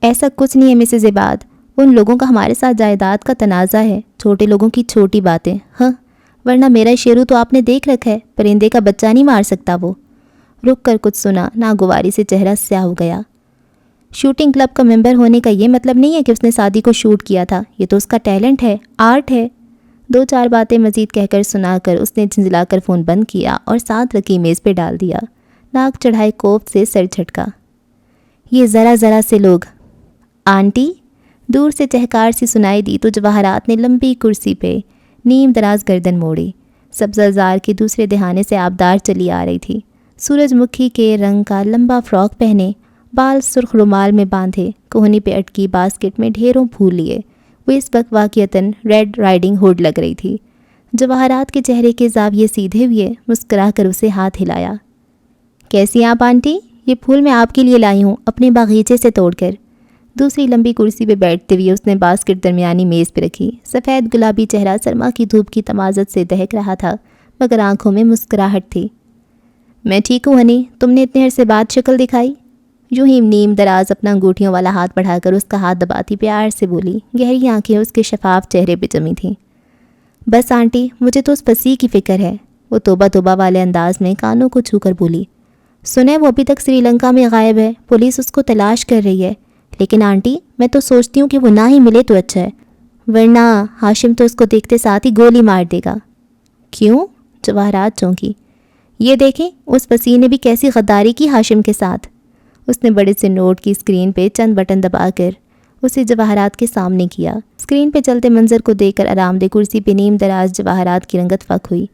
ایسا کچھ نہیں ہے مسز عباد، ان لوگوں کا ہمارے ساتھ جائیداد کا تنازع ہے، چھوٹے لوگوں کی چھوٹی باتیں، ہاں، ورنہ میرا شیرو تو آپ نے دیکھ رکھا ہے، پرندے کا بچہ نہیں مار سکتا وہ۔ رک کر کچھ سنا، ناگواری سے چہرہ سیاہ ہو گیا۔ شوٹنگ کلب کا ممبر ہونے کا یہ مطلب نہیں ہے کہ اس نے سادی کو شوٹ کیا تھا، یہ تو اس کا ٹیلنٹ ہے، آرٹ ہے۔ 2-4 باتیں مزید کہہ کر سنا کر اس نے جھنجلا کر فون بند کیا اور ساتھ رکھی میز پہ ڈال دیا۔ ناک چڑھائے کوفت سے سر جھٹکا۔ یہ ذرا ذرا سے لوگ۔ آنٹی؟ دور سے چہکار سی سنائی دی تو جواہرات نے لمبی کرسی پہ نیم دراز گردن موڑی۔ سبزہ زار کے دوسرے دہانے سے آبدار چلی آ رہی تھی، سورج مکھی کے رنگ کا لمبا فراک پہنے، بال سرخ رومال میں باندھے، کوہنی پہ اٹکی باسکٹ میں ڈھیروں پھول لیے۔ وہ اس وقت واقعتاً ریڈ رائڈنگ ہوڈ لگ رہی تھی۔ جواہرات کے چہرے کے زاویے سیدھے ہوئے، مسکرا کر اسے ہاتھ ہلایا۔ کیسی آپ آنٹی؟ یہ پھول میں آپ کے لیے لائی ہوں، اپنے باغیچے سے توڑ کر۔ دوسری لمبی کرسی پہ بیٹھتے ہوئے اس نے باسکٹ درمیانی میز پہ رکھی۔ سفید گلابی چہرہ سرما کی دھوپ کی تمازت سے دہک رہا تھا، مگر آنکھوں میں مسکراہٹ تھی۔ میں ٹھیک ہوں ہنی، تم نے اتنے عرصے بعد شکل دکھائی۔ یوں ہی نیم دراز اپنا انگوٹھیوں والا ہاتھ بڑھا کر اس کا ہاتھ دباتی پیار سے بولی، گہری آنکھیں اس کے شفاف چہرے پہ جمی تھیں۔ بس آنٹی، مجھے تو اس پسی کی فکر ہے، وہ توبہ توبہ والے انداز میں کانوں کو چھو کر بولی۔ سنے وہ ابھی تک سری لنکا میں غائب ہے، پولیس اس کو تلاش کر رہی ہے، لیکن آنٹی میں تو سوچتی ہوں کہ وہ نہ ہی ملے تو اچھا ہے، ورنہ ہاشم تو اس کو دیکھتے ساتھ ہی گولی مار دے گا۔ کیوں؟ جواہرات چونکی۔ یہ دیکھیں اس پسی نے بھی کیسی غداری کی ہاشم کے ساتھ۔ اس نے بڑے سے نوٹ کی اسکرین پہ چند بٹن دبا کر اسے جواہرات کے سامنے کیا۔ اسکرین پہ چلتے منظر کو دیکھ کر آرام دہ کرسی پہ نیم دراز جواہرات کی رنگت فک ہوئی۔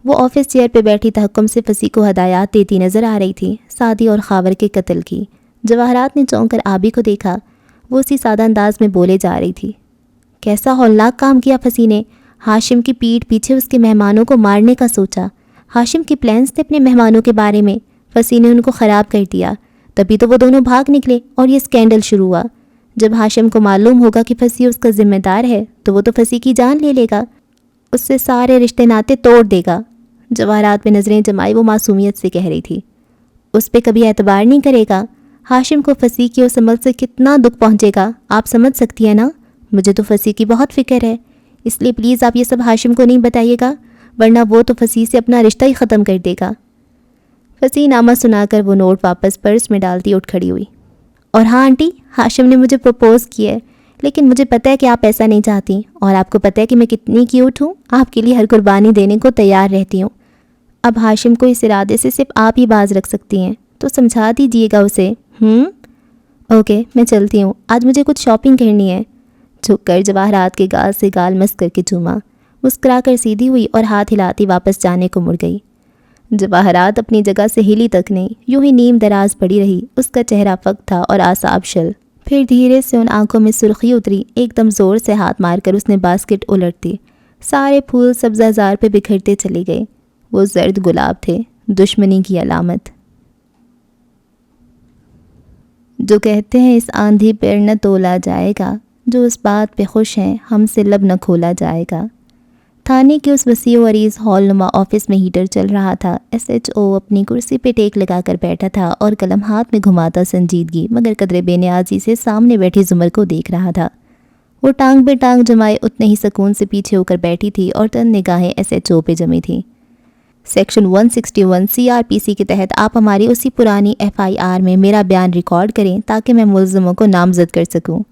وہ آفس چیئر پہ بیٹھی تحکم سے پسی کو ہدایات دیتی نظر آ رہی تھی، سادی اور خاور کے قتل کی۔ جواہرات نے چونک کر آبی کو دیکھا، وہ اسی سادہ انداز میں بولے جا رہی تھی۔ کیسا ہولناک کام کیا پسی نے، ہاشم کی پیٹھ پیچھے اس کے مہمانوں کو مارنے کا سوچا۔ ہاشم کی پلانس تھے اپنے مہمانوں کے بارے میں، پسی نے ان کو خراب کر دیا، تبھی تو وہ دونوں بھاگ نکلے اور یہ اسکینڈل شروع ہوا۔ جب ہاشم کو معلوم ہوگا کہ پھسی اس کا ذمہ دار ہے تو وہ تو پھسی کی جان لے لے گا، اس سے سارے رشتے ناتے توڑ دے گا۔ جواہرات پہ نظریں جمائی وہ معصومیت سے کہہ رہی تھی۔ اس پہ کبھی اعتبار نہیں کرے گا، ہاشم کو پھسی کی اس عمل سے کتنا دکھ پہنچے گا آپ سمجھ سکتی ہیں نا۔ مجھے تو پھسی کی بہت فکر ہے، اس لیے پلیز آپ یہ سب ہاشم کو نہیں بتائیے گا، ورنہ وہ تو پھسی سے اپنا رشتہ ہی ختم کر دے گا۔ پھسی نامہ سنا کر وہ نوٹ واپس پرس میں ڈالتی اٹھ کھڑی ہوئی۔ اور ہاں آنٹی، ہاشم نے مجھے پروپوز کیا ہے، لیکن مجھے پتہ ہے کہ آپ ایسا نہیں چاہتی، اور آپ کو پتہ ہے کہ میں کتنی کیوٹ ہوں، آپ کے لیے ہر قربانی دینے کو تیار رہتی ہوں۔ اب ہاشم کو اس ارادے سے صرف آپ ہی باز رکھ سکتی ہیں، تو سمجھا دیجیے گا اسے۔ اوکے، میں چلتی ہوں، آج مجھے کچھ شاپنگ کرنی ہے۔ جھک کر جواہرات کے گال سے گال مس کر کے چوما، مسکرا کر سیدھی ہوئی اور ہاتھ ہلاتی واپس جانے کو مڑ گئی۔ جواہرات اپنی جگہ سے ہلی تک نہیں، یوں ہی نیم دراز پڑی رہی، اس کا چہرہ فک تھا اور اعصاب شل۔ پھر دھیرے سے ان آنکھوں میں سرخی اتری، ایک دم زور سے ہاتھ مار کر اس نے باسکٹ الٹ دی، سارے پھول سبزہ زار پہ بکھرتے چلے گئے۔ وہ زرد گلاب تھے، دشمنی کی علامت۔ جو کہتے ہیں اس آندھی پر نہ تولا جائے گا، جو اس بات پہ خوش ہیں ہم سے لب نہ کھولا جائے گا۔ تھانے کے اس وسیع و عریض ہال نما آفس میں ہیٹر چل رہا تھا۔ ایس ایچ او اپنی کرسی پہ ٹیک لگا کر بیٹھا تھا اور قلم ہاتھ میں گھماتا سنجیدگی مگر قدرے بے نیازی سے سامنے بیٹھی زمر کو دیکھ رہا تھا۔ وہ ٹانگ پہ ٹانگ جمائے اتنے ہی سکون سے پیچھے ہو کر بیٹھی تھی اور چند نگاہیں ایس ایچ او پہ جمی تھیں۔ سیکشن 161 CRPC کے تحت آپ ہماری اسی پرانی FIR میں میرا بیان ریکارڈ کریں تاکہ میں ملزموں کو نامزد کر سکوں۔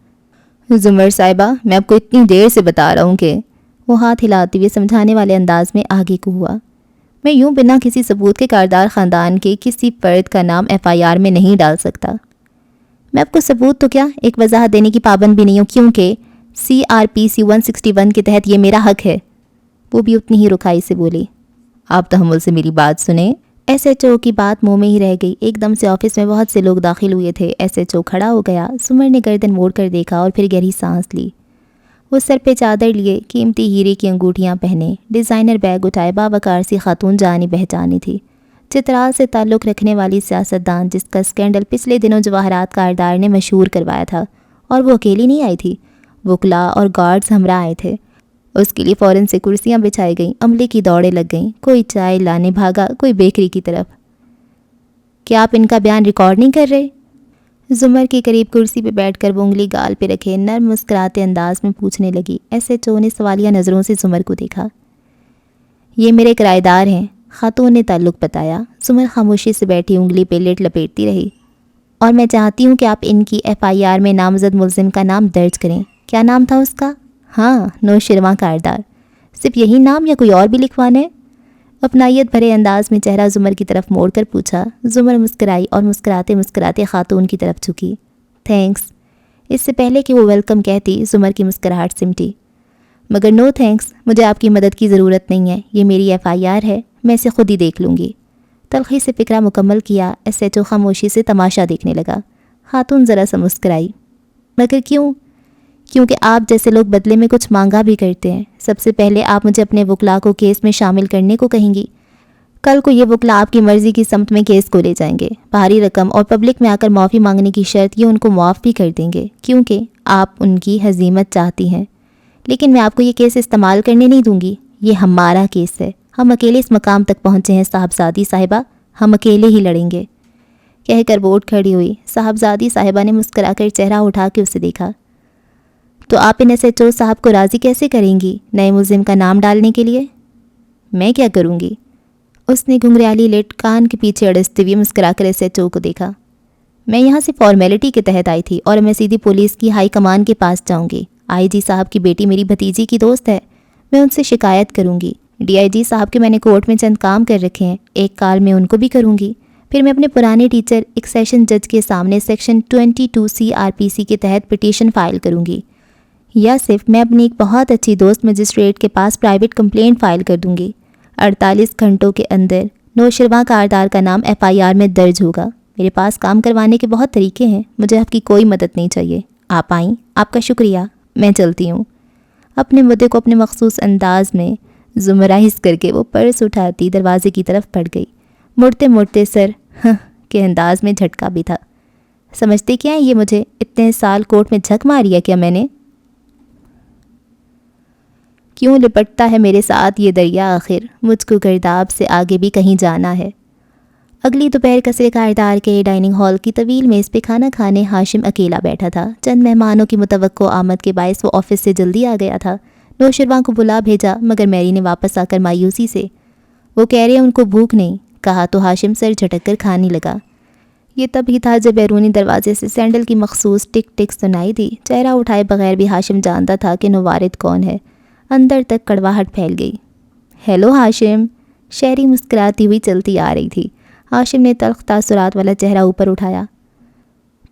زمر صاحبہ، میں آپ کو اتنی دیر سے بتا رہا ہوں کہ وہ ہاتھ ہلاتے ہوئے سمجھانے والے انداز میں آگے کو ہوا، میں یوں بنا کسی ثبوت کے کاردار خاندان کے کسی فرد کا نام FIR میں نہیں ڈال سکتا۔ میں آپ کو ثبوت تو کیا ایک وضاحت دینے کی پابند بھی نہیں ہوں، کیونکہ CRPC 161 کے تحت یہ میرا حق ہے۔ وہ بھی اتنی ہی رکھائی سے بولی۔ آپ تحمل سے میری بات سنیں۔ ایس ایچ او کی بات منہ میں ہی رہ گئی۔ ایک دم سے آفس میں بہت سے لوگ داخل ہوئے تھے۔ ایس ایچ او کھڑا ہو گیا۔ سمر نے گردن موڑ کر دیکھا اور پھر گہری سانس لی۔ وہ سر پہ چادر لیے، قیمتی ہیرے کی انگوٹھیاں پہنے، ڈیزائنر بیگ اٹھائے باوقار سی خاتون جانی پہچانی تھی۔ چترال سے تعلق رکھنے والی سیاستدان جس کا اسکینڈل پچھلے دنوں جواہرات کاردار نے مشہور کروایا تھا، اور وہ اکیلی نہیں آئی تھی، وکلا اور گارڈز ہمراہ آئے تھے۔ اس کے لیے فوراً سے کرسیاں بچھائی گئیں، عملے کی دوڑیں لگ گئیں، کوئی چائے لانے بھاگا، کوئی بیکری کی طرف۔ کیا آپ ان کا بیان ریکارڈ نہیں کر رہے؟ زمر کے قریب کرسی پہ بیٹھ کر وہ انگلی گال پہ رکھے نرم مسکراتے انداز میں پوچھنے لگی۔ ایس ایچ او نے سوالیہ نظروں سے زمر کو دیکھا۔ یہ میرے کرایہ دار ہیں، خاتون نے تعلق بتایا۔ زمر خاموشی سے بیٹھی انگلی پہ لٹ لپیٹتی رہی۔ اور میں چاہتی ہوں کہ آپ ان کی FIR میں نامزد ملزم کا نام درج کریں۔ کیا نام تھا اس کا؟ ہاں، نوشرواں کاردار۔ صرف یہی نام یا کوئی اور بھی لکھوانا ہے؟ اپنائیت بھرے انداز میں چہرہ زمر کی طرف موڑ کر پوچھا۔ زمر مسکرائی اور مسکراتے مسکراتے خاتون کی طرف جھکی۔ تھینکس۔ اس سے پہلے کہ وہ ویلکم کہتی، زمر کی مسکراہٹ سمٹی۔ مگر نو تھینکس، مجھے آپ کی مدد کی ضرورت نہیں ہے، یہ میری FIR ہے، میں اسے خود ہی دیکھ لوں گی۔ تلخی سے فکرہ مکمل کیا، ایس ایچ او خاموشی سے تماشا دیکھنے لگا۔ خاتون ذرا سا مسکرائی۔ مگر کیوں؟ کیونکہ آپ جیسے لوگ بدلے میں کچھ مانگا بھی کرتے ہیں۔ سب سے پہلے آپ مجھے اپنے وکلا کو کیس میں شامل کرنے کو کہیں گی۔ کل کو یہ وکلا آپ کی مرضی کی سمت میں کیس کو لے جائیں گے۔ بھاری رقم اور پبلک میں آ کر معافی مانگنے کی شرط یہ ان کو معاف بھی کر دیں گے، کیونکہ آپ ان کی ہزیمت چاہتی ہیں۔ لیکن میں آپ کو یہ کیس استعمال کرنے نہیں دوں گی، یہ ہمارا کیس ہے۔ ہم اکیلے اس مقام تک پہنچے ہیں صاحبزادی صاحبہ، ہم اکیلے ہی لڑیں گے، کہہ کر وہ اٹھ کھڑی ہوئی۔ صاحبزادی صاحبہ نے مسکرا کر چہرہ اٹھا کے اسے دیکھا۔ تو آپ ان ایس ایچ او صاحب کو راضی کیسے کریں گی نئے ملزم کا نام ڈالنے کے لیے؟ میں کیا کروں گی؟ اس نے گھنگریالی لٹ کان کے پیچھے اڑستے ہوئے مسکرا کر ایس ایچ او کو دیکھا۔ میں یہاں سے فارمیلٹی کے تحت آئی تھی اور میں سیدھی پولیس کی ہائی کمان کے پاس جاؤں گی۔ IG صاحب کی بیٹی میری بھتیجی کی دوست ہے، میں ان سے شکایت کروں گی۔ DIG صاحب کے میں نے کورٹ میں چند کام کر رکھے ہیں، ایک کال میں ان کو بھی کروں گی۔ پھر میں اپنے پرانے ٹیچر ایک سیشن جج کے سامنے سیکشن 22 CRPC کے تحت پٹیشن فائل کروں گی، یا صرف میں اپنی ایک بہت اچھی دوست مجسٹریٹ کے پاس پرائیویٹ کمپلینٹ فائل کر دوں گی۔ 48 گھنٹوں کے اندر نوشرواں کاردار کا نام FIR میں درج ہوگا۔ میرے پاس کام کروانے کے بہت طریقے ہیں، مجھے آپ کی کوئی مدد نہیں چاہیے۔ آپ آئیں، آپ کا شکریہ، میں چلتی ہوں۔ اپنے مدعے کو اپنے مخصوص انداز میں زمرائز کر کے وہ پرس اٹھاتی دروازے کی طرف بڑھ گئی۔ مڑتے مڑتے سر کے انداز میں جھٹکا بھی تھا۔ سمجھتے کیا ہیں یہ مجھے؟ اتنے سال کورٹ میں جھک ماری ہے کیا میں نے؟ کیوں لپٹتا ہے میرے ساتھ یہ دریا آخر؟ مجھ کو گرداب سے آگے بھی کہیں جانا ہے۔ اگلی دوپہر کثرے کاردار کے ڈائننگ ہال کی طویل میز پہ کھانا کھانے ہاشم اکیلا بیٹھا تھا۔ چند مہمانوں کی متوقع آمد کے باعث وہ آفس سے جلدی آ گیا تھا۔ نوشرواں کو بلا بھیجا مگر میری نے واپس آ کر مایوسی سے، وہ کہہ رہے ہیں ان کو بھوک نہیں، کہا تو ہاشم سر جھٹک کر کھانے لگا۔ یہ تب ہی تھا جب بیرونی دروازے سے سینڈل کی مخصوص ٹک ٹک سنائی دی۔ چہرہ اٹھائے بغیر بھی ہاشم جانتا تھا کہ نوارد کون ہے۔ اندر تک کڑواہٹ پھیل گئی۔ ہیلو ہاشم، شہری مسکراتی ہوئی چلتی آ رہی تھی۔ ہاشم نے تلخ تاثرات والا چہرہ اوپر اٹھایا۔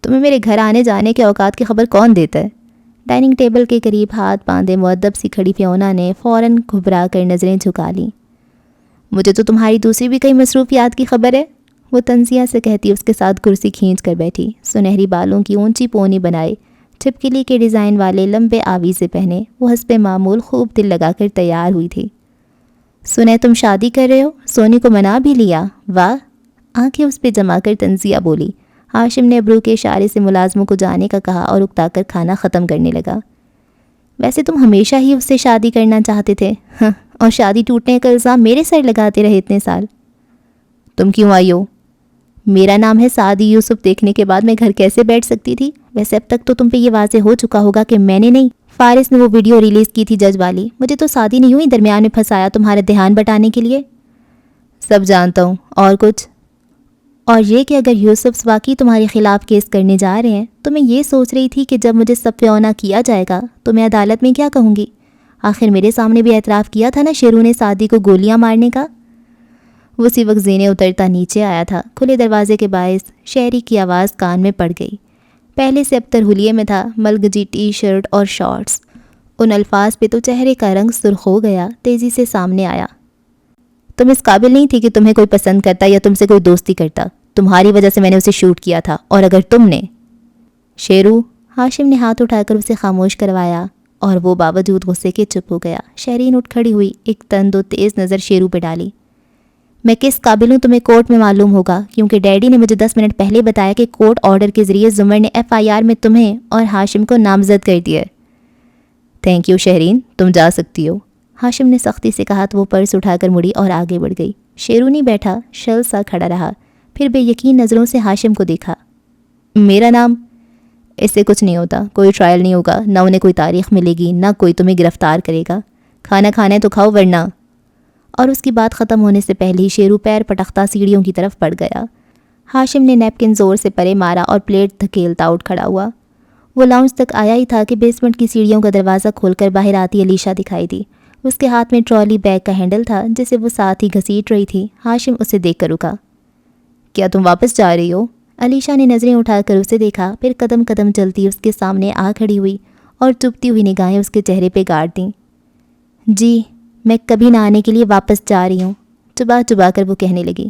تمہیں میرے گھر آنے جانے کے اوقات کی خبر کون دیتا ہے؟ ڈائننگ ٹیبل کے قریب ہاتھ باندھے مؤدب سی کھڑی فیونا نے فوراً گھبرا کر نظریں جھکا لیں۔ مجھے تو تمہاری دوسری بھی کئی مصروفیات کی خبر ہے، وہ تنزیہ سے کہتی اس کے ساتھ کرسی کھینچ کر بیٹھی۔ سنہری بالوں کی اونچی پونی بنائے، چھپکلی کے ڈیزائن والے لمبے آویزے پہنے، وہ حسب معمول خوب دل لگا کر تیار ہوئی تھی۔ سنے تم شادی کر رہے ہو، سونی کو منا بھی لیا؟ واہ! آنکھیں اس پہ جما کر تنزیہ بولی۔ ہاشم نے ابرو کے اشارے سے ملازموں کو جانے کا کہا اور اکتا کر کھانا ختم کرنے لگا۔ ویسے تم ہمیشہ ہی اس سے شادی کرنا چاہتے تھے، ہاں، اور شادی ٹوٹنے کا الزام میرے سر لگاتے رہے اتنے سال۔ تم کیوں آئی ہو؟ میرا نام ہے سعدی یوسف دیکھنے کے بعد میں گھر کیسے بیٹھ سکتی تھی؟ ویسے اب تک تو تم پہ یہ واضح ہو چکا ہوگا کہ میں نے نہیں، فارس نے وہ ویڈیو ریلیز کی تھی جج والی۔ مجھے تو شادی نہیں ہوئی درمیان میں پھنسایا تمہارا دھیان بٹانے کے لیے۔ سب جانتا ہوں، اور کچھ؟ اور یہ کہ اگر یوسف واقعی تمہارے خلاف کیس کرنے جا رہے ہیں تو میں یہ سوچ رہی تھی کہ جب مجھے صفیانہ کیا جائے گا تو میں عدالت میں کیا کہوں گی؟ آخر میرے سامنے بھی اعتراف کیا تھا نا شیرو نے سعدی کو گولیاں مارنے کا۔ وہ اسی وقت زینے اترتا نیچے آیا تھا۔ کھلے دروازے کے باعث شہری کی آواز کان میں پڑ گئی۔ پہلے سے ابتر حلیے میں تھا، ملگجی ٹی شرٹ اور شارٹس۔ ان الفاظ پہ تو چہرے کا رنگ سرخ ہو گیا۔ تیزی سے سامنے آیا۔ تم اس قابل نہیں تھی کہ تمہیں کوئی پسند کرتا یا تم سے کوئی دوستی کرتا۔ تمہاری وجہ سے میں نے اسے شوٹ کیا تھا، اور اگر تم نے… شیرو، ہاشم نے ہاتھ اٹھا کر اسے خاموش کروایا اور وہ باوجود غصے کے چپ ہو گیا۔ شہرین اٹھ کھڑی ہوئی، ایک تند و تیز نظر شیرو پہ ڈالی۔ میں کس قابل ہوں تمہیں کورٹ میں معلوم ہوگا، کیونکہ ڈیڈی نے مجھے 10 منٹ پہلے بتایا کہ کورٹ آرڈر کے ذریعے زمر نے FIR میں تمہیں اور ہاشم کو نامزد کر دیا ہے۔ تھینک یو شہرین، تم جا سکتی ہو، ہاشم نے سختی سے کہا تو وہ پرس اٹھا کر مڑی اور آگے بڑھ گئی۔ شیرو نہیں بیٹھا، شل سا کھڑا رہا، پھر بے یقین نظروں سے ہاشم کو دیکھا۔ میرا نام… اس سے کچھ نہیں ہوتا، کوئی ٹرائل نہیں ہوگا، نہ انہیں کوئی تاریخ ملے گی، نہ کوئی تمہیں گرفتار کرے گا۔ کھانا کھانا ہے تو کھاؤ ورنہ… اور اس کی بات ختم ہونے سے پہلے ہی شیرو پیر پٹختہ سیڑھیوں کی طرف بڑھ گیا۔ ہاشم نے نیپکن زور سے پرے مارا اور پلیٹ دھکیلتا اٹھ کھڑا ہوا۔ وہ لاؤنج تک آیا ہی تھا کہ بیسمنٹ کی سیڑھیوں کا دروازہ کھول کر باہر آتی علیشا دکھائی دی۔ اس کے ہاتھ میں ٹرالی بیگ کا ہینڈل تھا جسے وہ ساتھ ہی گھسیٹ رہی تھی۔ ہاشم اسے دیکھ کر رکا۔ کیا تم واپس جا رہی ہو؟ علیشا نے نظریں اٹھا کر اسے دیکھا، پھر قدم قدم چلتی اس کے سامنے آ کھڑی ہوئی اور چبھتی ہوئی نگاہیں اس کے چہرے پہ گاڑ دیں۔ جی، میں کبھی نہ آنے کے لیے واپس جا رہی ہوں، چبا چبا کر وہ کہنے لگی۔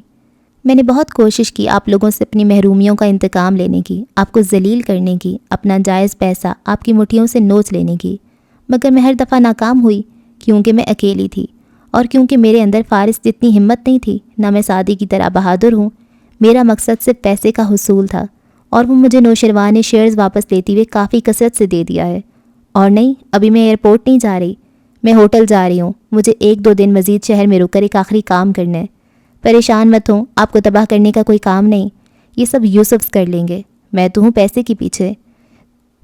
میں نے بہت کوشش کی آپ لوگوں سے اپنی محرومیوں کا انتقام لینے کی، آپ کو ذلیل کرنے کی، اپنا جائز پیسہ آپ کی مٹھیوں سے نوچ لینے کی، مگر میں ہر دفعہ ناکام ہوئی، کیونکہ میں اکیلی تھی اور کیونکہ میرے اندر فارس جتنی ہمت نہیں تھی، نہ میں سعدی کی طرح بہادر ہوں۔ میرا مقصد صرف پیسے کا حصول تھا اور وہ مجھے نوشروان نے شیئرز واپس لیتے ہوئے کافی کثرت سے دے دیا ہے۔ اور نہیں، ابھی میں ایئرپورٹ نہیں جا رہی، میں ہوٹل جا رہی ہوں، مجھے 1-2 دن مزید شہر میں رک کر ایک آخری کام کرنا ہے۔ پریشان مت ہوں، آپ کو تباہ کرنے کا کوئی کام نہیں، یہ سب یوسف کر لیں گے، میں تو ہوں پیسے کے پیچھے۔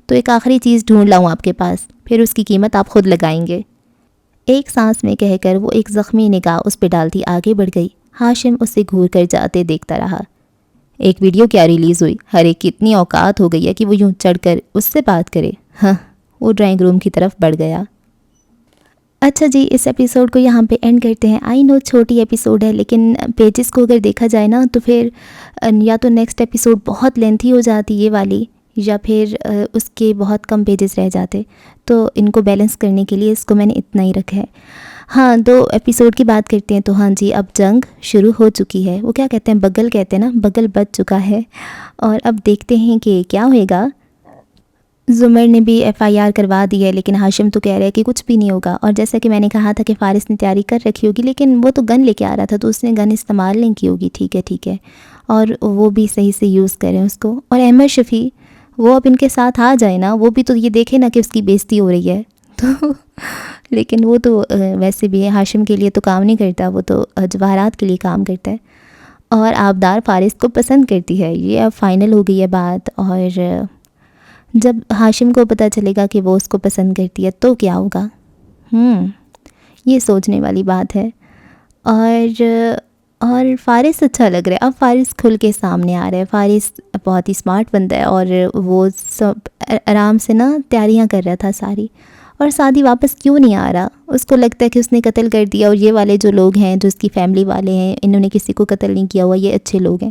تو ایک آخری چیز ڈھونڈ لاؤں آپ کے پاس، پھر اس کی قیمت آپ خود لگائیں گے۔ ایک سانس میں کہہ کر وہ ایک زخمی نگاہ اس پہ ڈالتی آگے بڑھ گئی۔ ہاشم اسے گھور کر جاتے دیکھتا رہا۔ ایک ویڈیو کیا ریلیز ہوئی، ہر ایک کی اتنی اوقات ہو گئی ہے کہ وہ یوں چڑھ کر اس سے بات کرے۔ ہاں، وہ ڈرائنگ روم کی طرف بڑھ گیا۔ اچھا جی، اس ایپیسوڈ کو یہاں پہ اینڈ کرتے ہیں۔ آئی نو چھوٹی ایپیسوڈ ہے، لیکن پیجز کو اگر دیکھا جائے نا تو پھر یا تو نیکسٹ ایپیسوڈ بہت لینتھی ہو جاتی یہ والی، یا پھر اس کے بہت کم پیجز رہ جاتے، تو ان کو بیلنس کرنے کے لیے اس کو میں نے اتنا ہی رکھا ہے۔ ہاں، 2 ایپیسوڈ کی بات کرتے ہیں تو ہاں جی، اب جنگ شروع ہو چکی ہے۔ وہ کیا کہتے ہیں، بگل کہتے ہیں نا، بگل بج چکا ہے، اور اب دیکھتے ہیں کہ کیا ہوئے گا۔ زمر نے بھی FIR کروا دی ہے، لیکن ہاشم تو کہہ رہا ہے کہ کچھ بھی نہیں ہوگا، اور جیسا کہ میں نے کہا تھا کہ فارس نے تیاری کر رکھی ہوگی، لیکن وہ تو گن لے کے آ رہا تھا تو اس نے گن استعمال نہیں کی ہوگی۔ ٹھیک ہے، اور وہ بھی صحیح سے یوز کریں اس کو۔ اور احمد شفیع، وہ اب ان کے ساتھ آ جائے نا، وہ بھی تو یہ دیکھے نا کہ اس کی بےزتی ہو رہی ہے تو لیکن وہ تو ویسے بھی ہاشم کے لیے تو کام نہیں کرتا، وہ تو جواہرات کے لیے کام کرتا ہے، اور آبدار فارس کو پسند کرتی ہے۔ یہ اب فائنل ہو گئی ہے بات، اور جب ہاشم کو پتہ چلے گا کہ وہ اس کو پسند کرتی ہے تو کیا ہوگا؟ یہ سوچنے والی بات ہے۔ اور فارس اچھا لگ رہا ہے، اب فارس کھل کے سامنے آ رہا ہے۔ فارس بہت ہی اسمارٹ بندہ ہے، اور وہ سب آرام سے نا تیاریاں کر رہا تھا ساری۔ اور سعدی واپس کیوں نہیں آ رہا؟ اس کو لگتا ہے کہ اس نے قتل کر دیا، اور یہ والے جو لوگ ہیں جو اس کی فیملی والے ہیں، انہوں نے کسی کو قتل نہیں کیا ہوا، یہ اچھے لوگ ہیں۔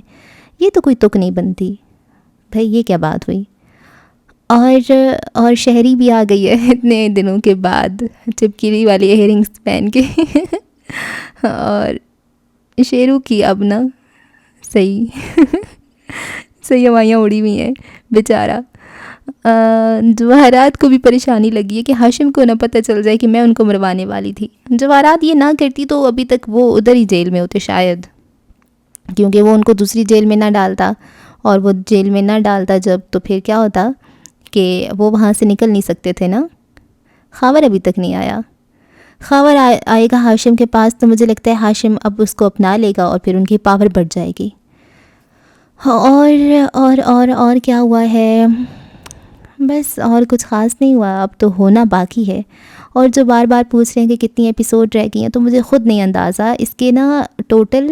یہ تو کوئی تک نہیں بنتی بھائی، یہ کیا بات ہوئی؟ اور شہری بھی آ گئی ہے اتنے دنوں کے بعد، چپکلی والی ایئر رنگس پہن کے اور شیرو کی اب نا صحیح ہوائیاں اڑی ہوئی ہیں بیچارہ۔ جواہرات کو بھی پریشانی لگی ہے کہ ہاشم کو نہ پتہ چل جائے کہ میں ان کو مروانے والی تھی۔ جواہرات یہ نہ کرتی تو ابھی تک وہ ادھر ہی جیل میں ہوتے شاید، کیونکہ وہ ان کو دوسری جیل میں نہ ڈالتا اور وہ جیل میں نہ ڈالتا جب، تو پھر کیا ہوتا کہ وہ وہاں سے نکل نہیں سکتے تھے نا۔ خاور ابھی تک نہیں آیا، خاور آئے گا ہاشم کے پاس، تو مجھے لگتا ہے ہاشم اب اس کو اپنا لے گا اور پھر ان کی پاور بڑھ جائے گی۔ اور کیا ہوا ہے، بس اور کچھ خاص نہیں ہوا، اب تو ہونا باقی ہے۔ اور جو بار بار پوچھ رہے ہیں کہ کتنی ایپیسوڈ رہ گئی ہیں، تو مجھے خود نہیں اندازہ، اس کے نا ٹوٹل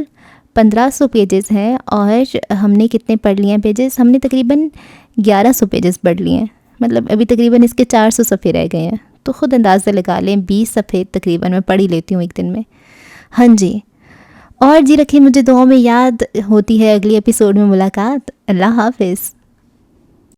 1500 پیجز ہیں، اور ہم نے کتنے پڑھ لیے ہیں پیجز، ہم نے تقریباً 1100 پیجز پڑھ لیے ہیں، مطلب ابھی تقریباً اس کے 400 صفحے رہ گئے ہیں، تو خود اندازہ لگا لیں 20 صفحے تقریباً میں پڑھ ہی لیتی ہوں ایک دن میں۔ ہاں جی، اور جی رکھیں مجھے دعاؤں میں یاد، ہوتی ہے اگلی ایپیسوڈ میں ملاقات۔ اللہ حافظ۔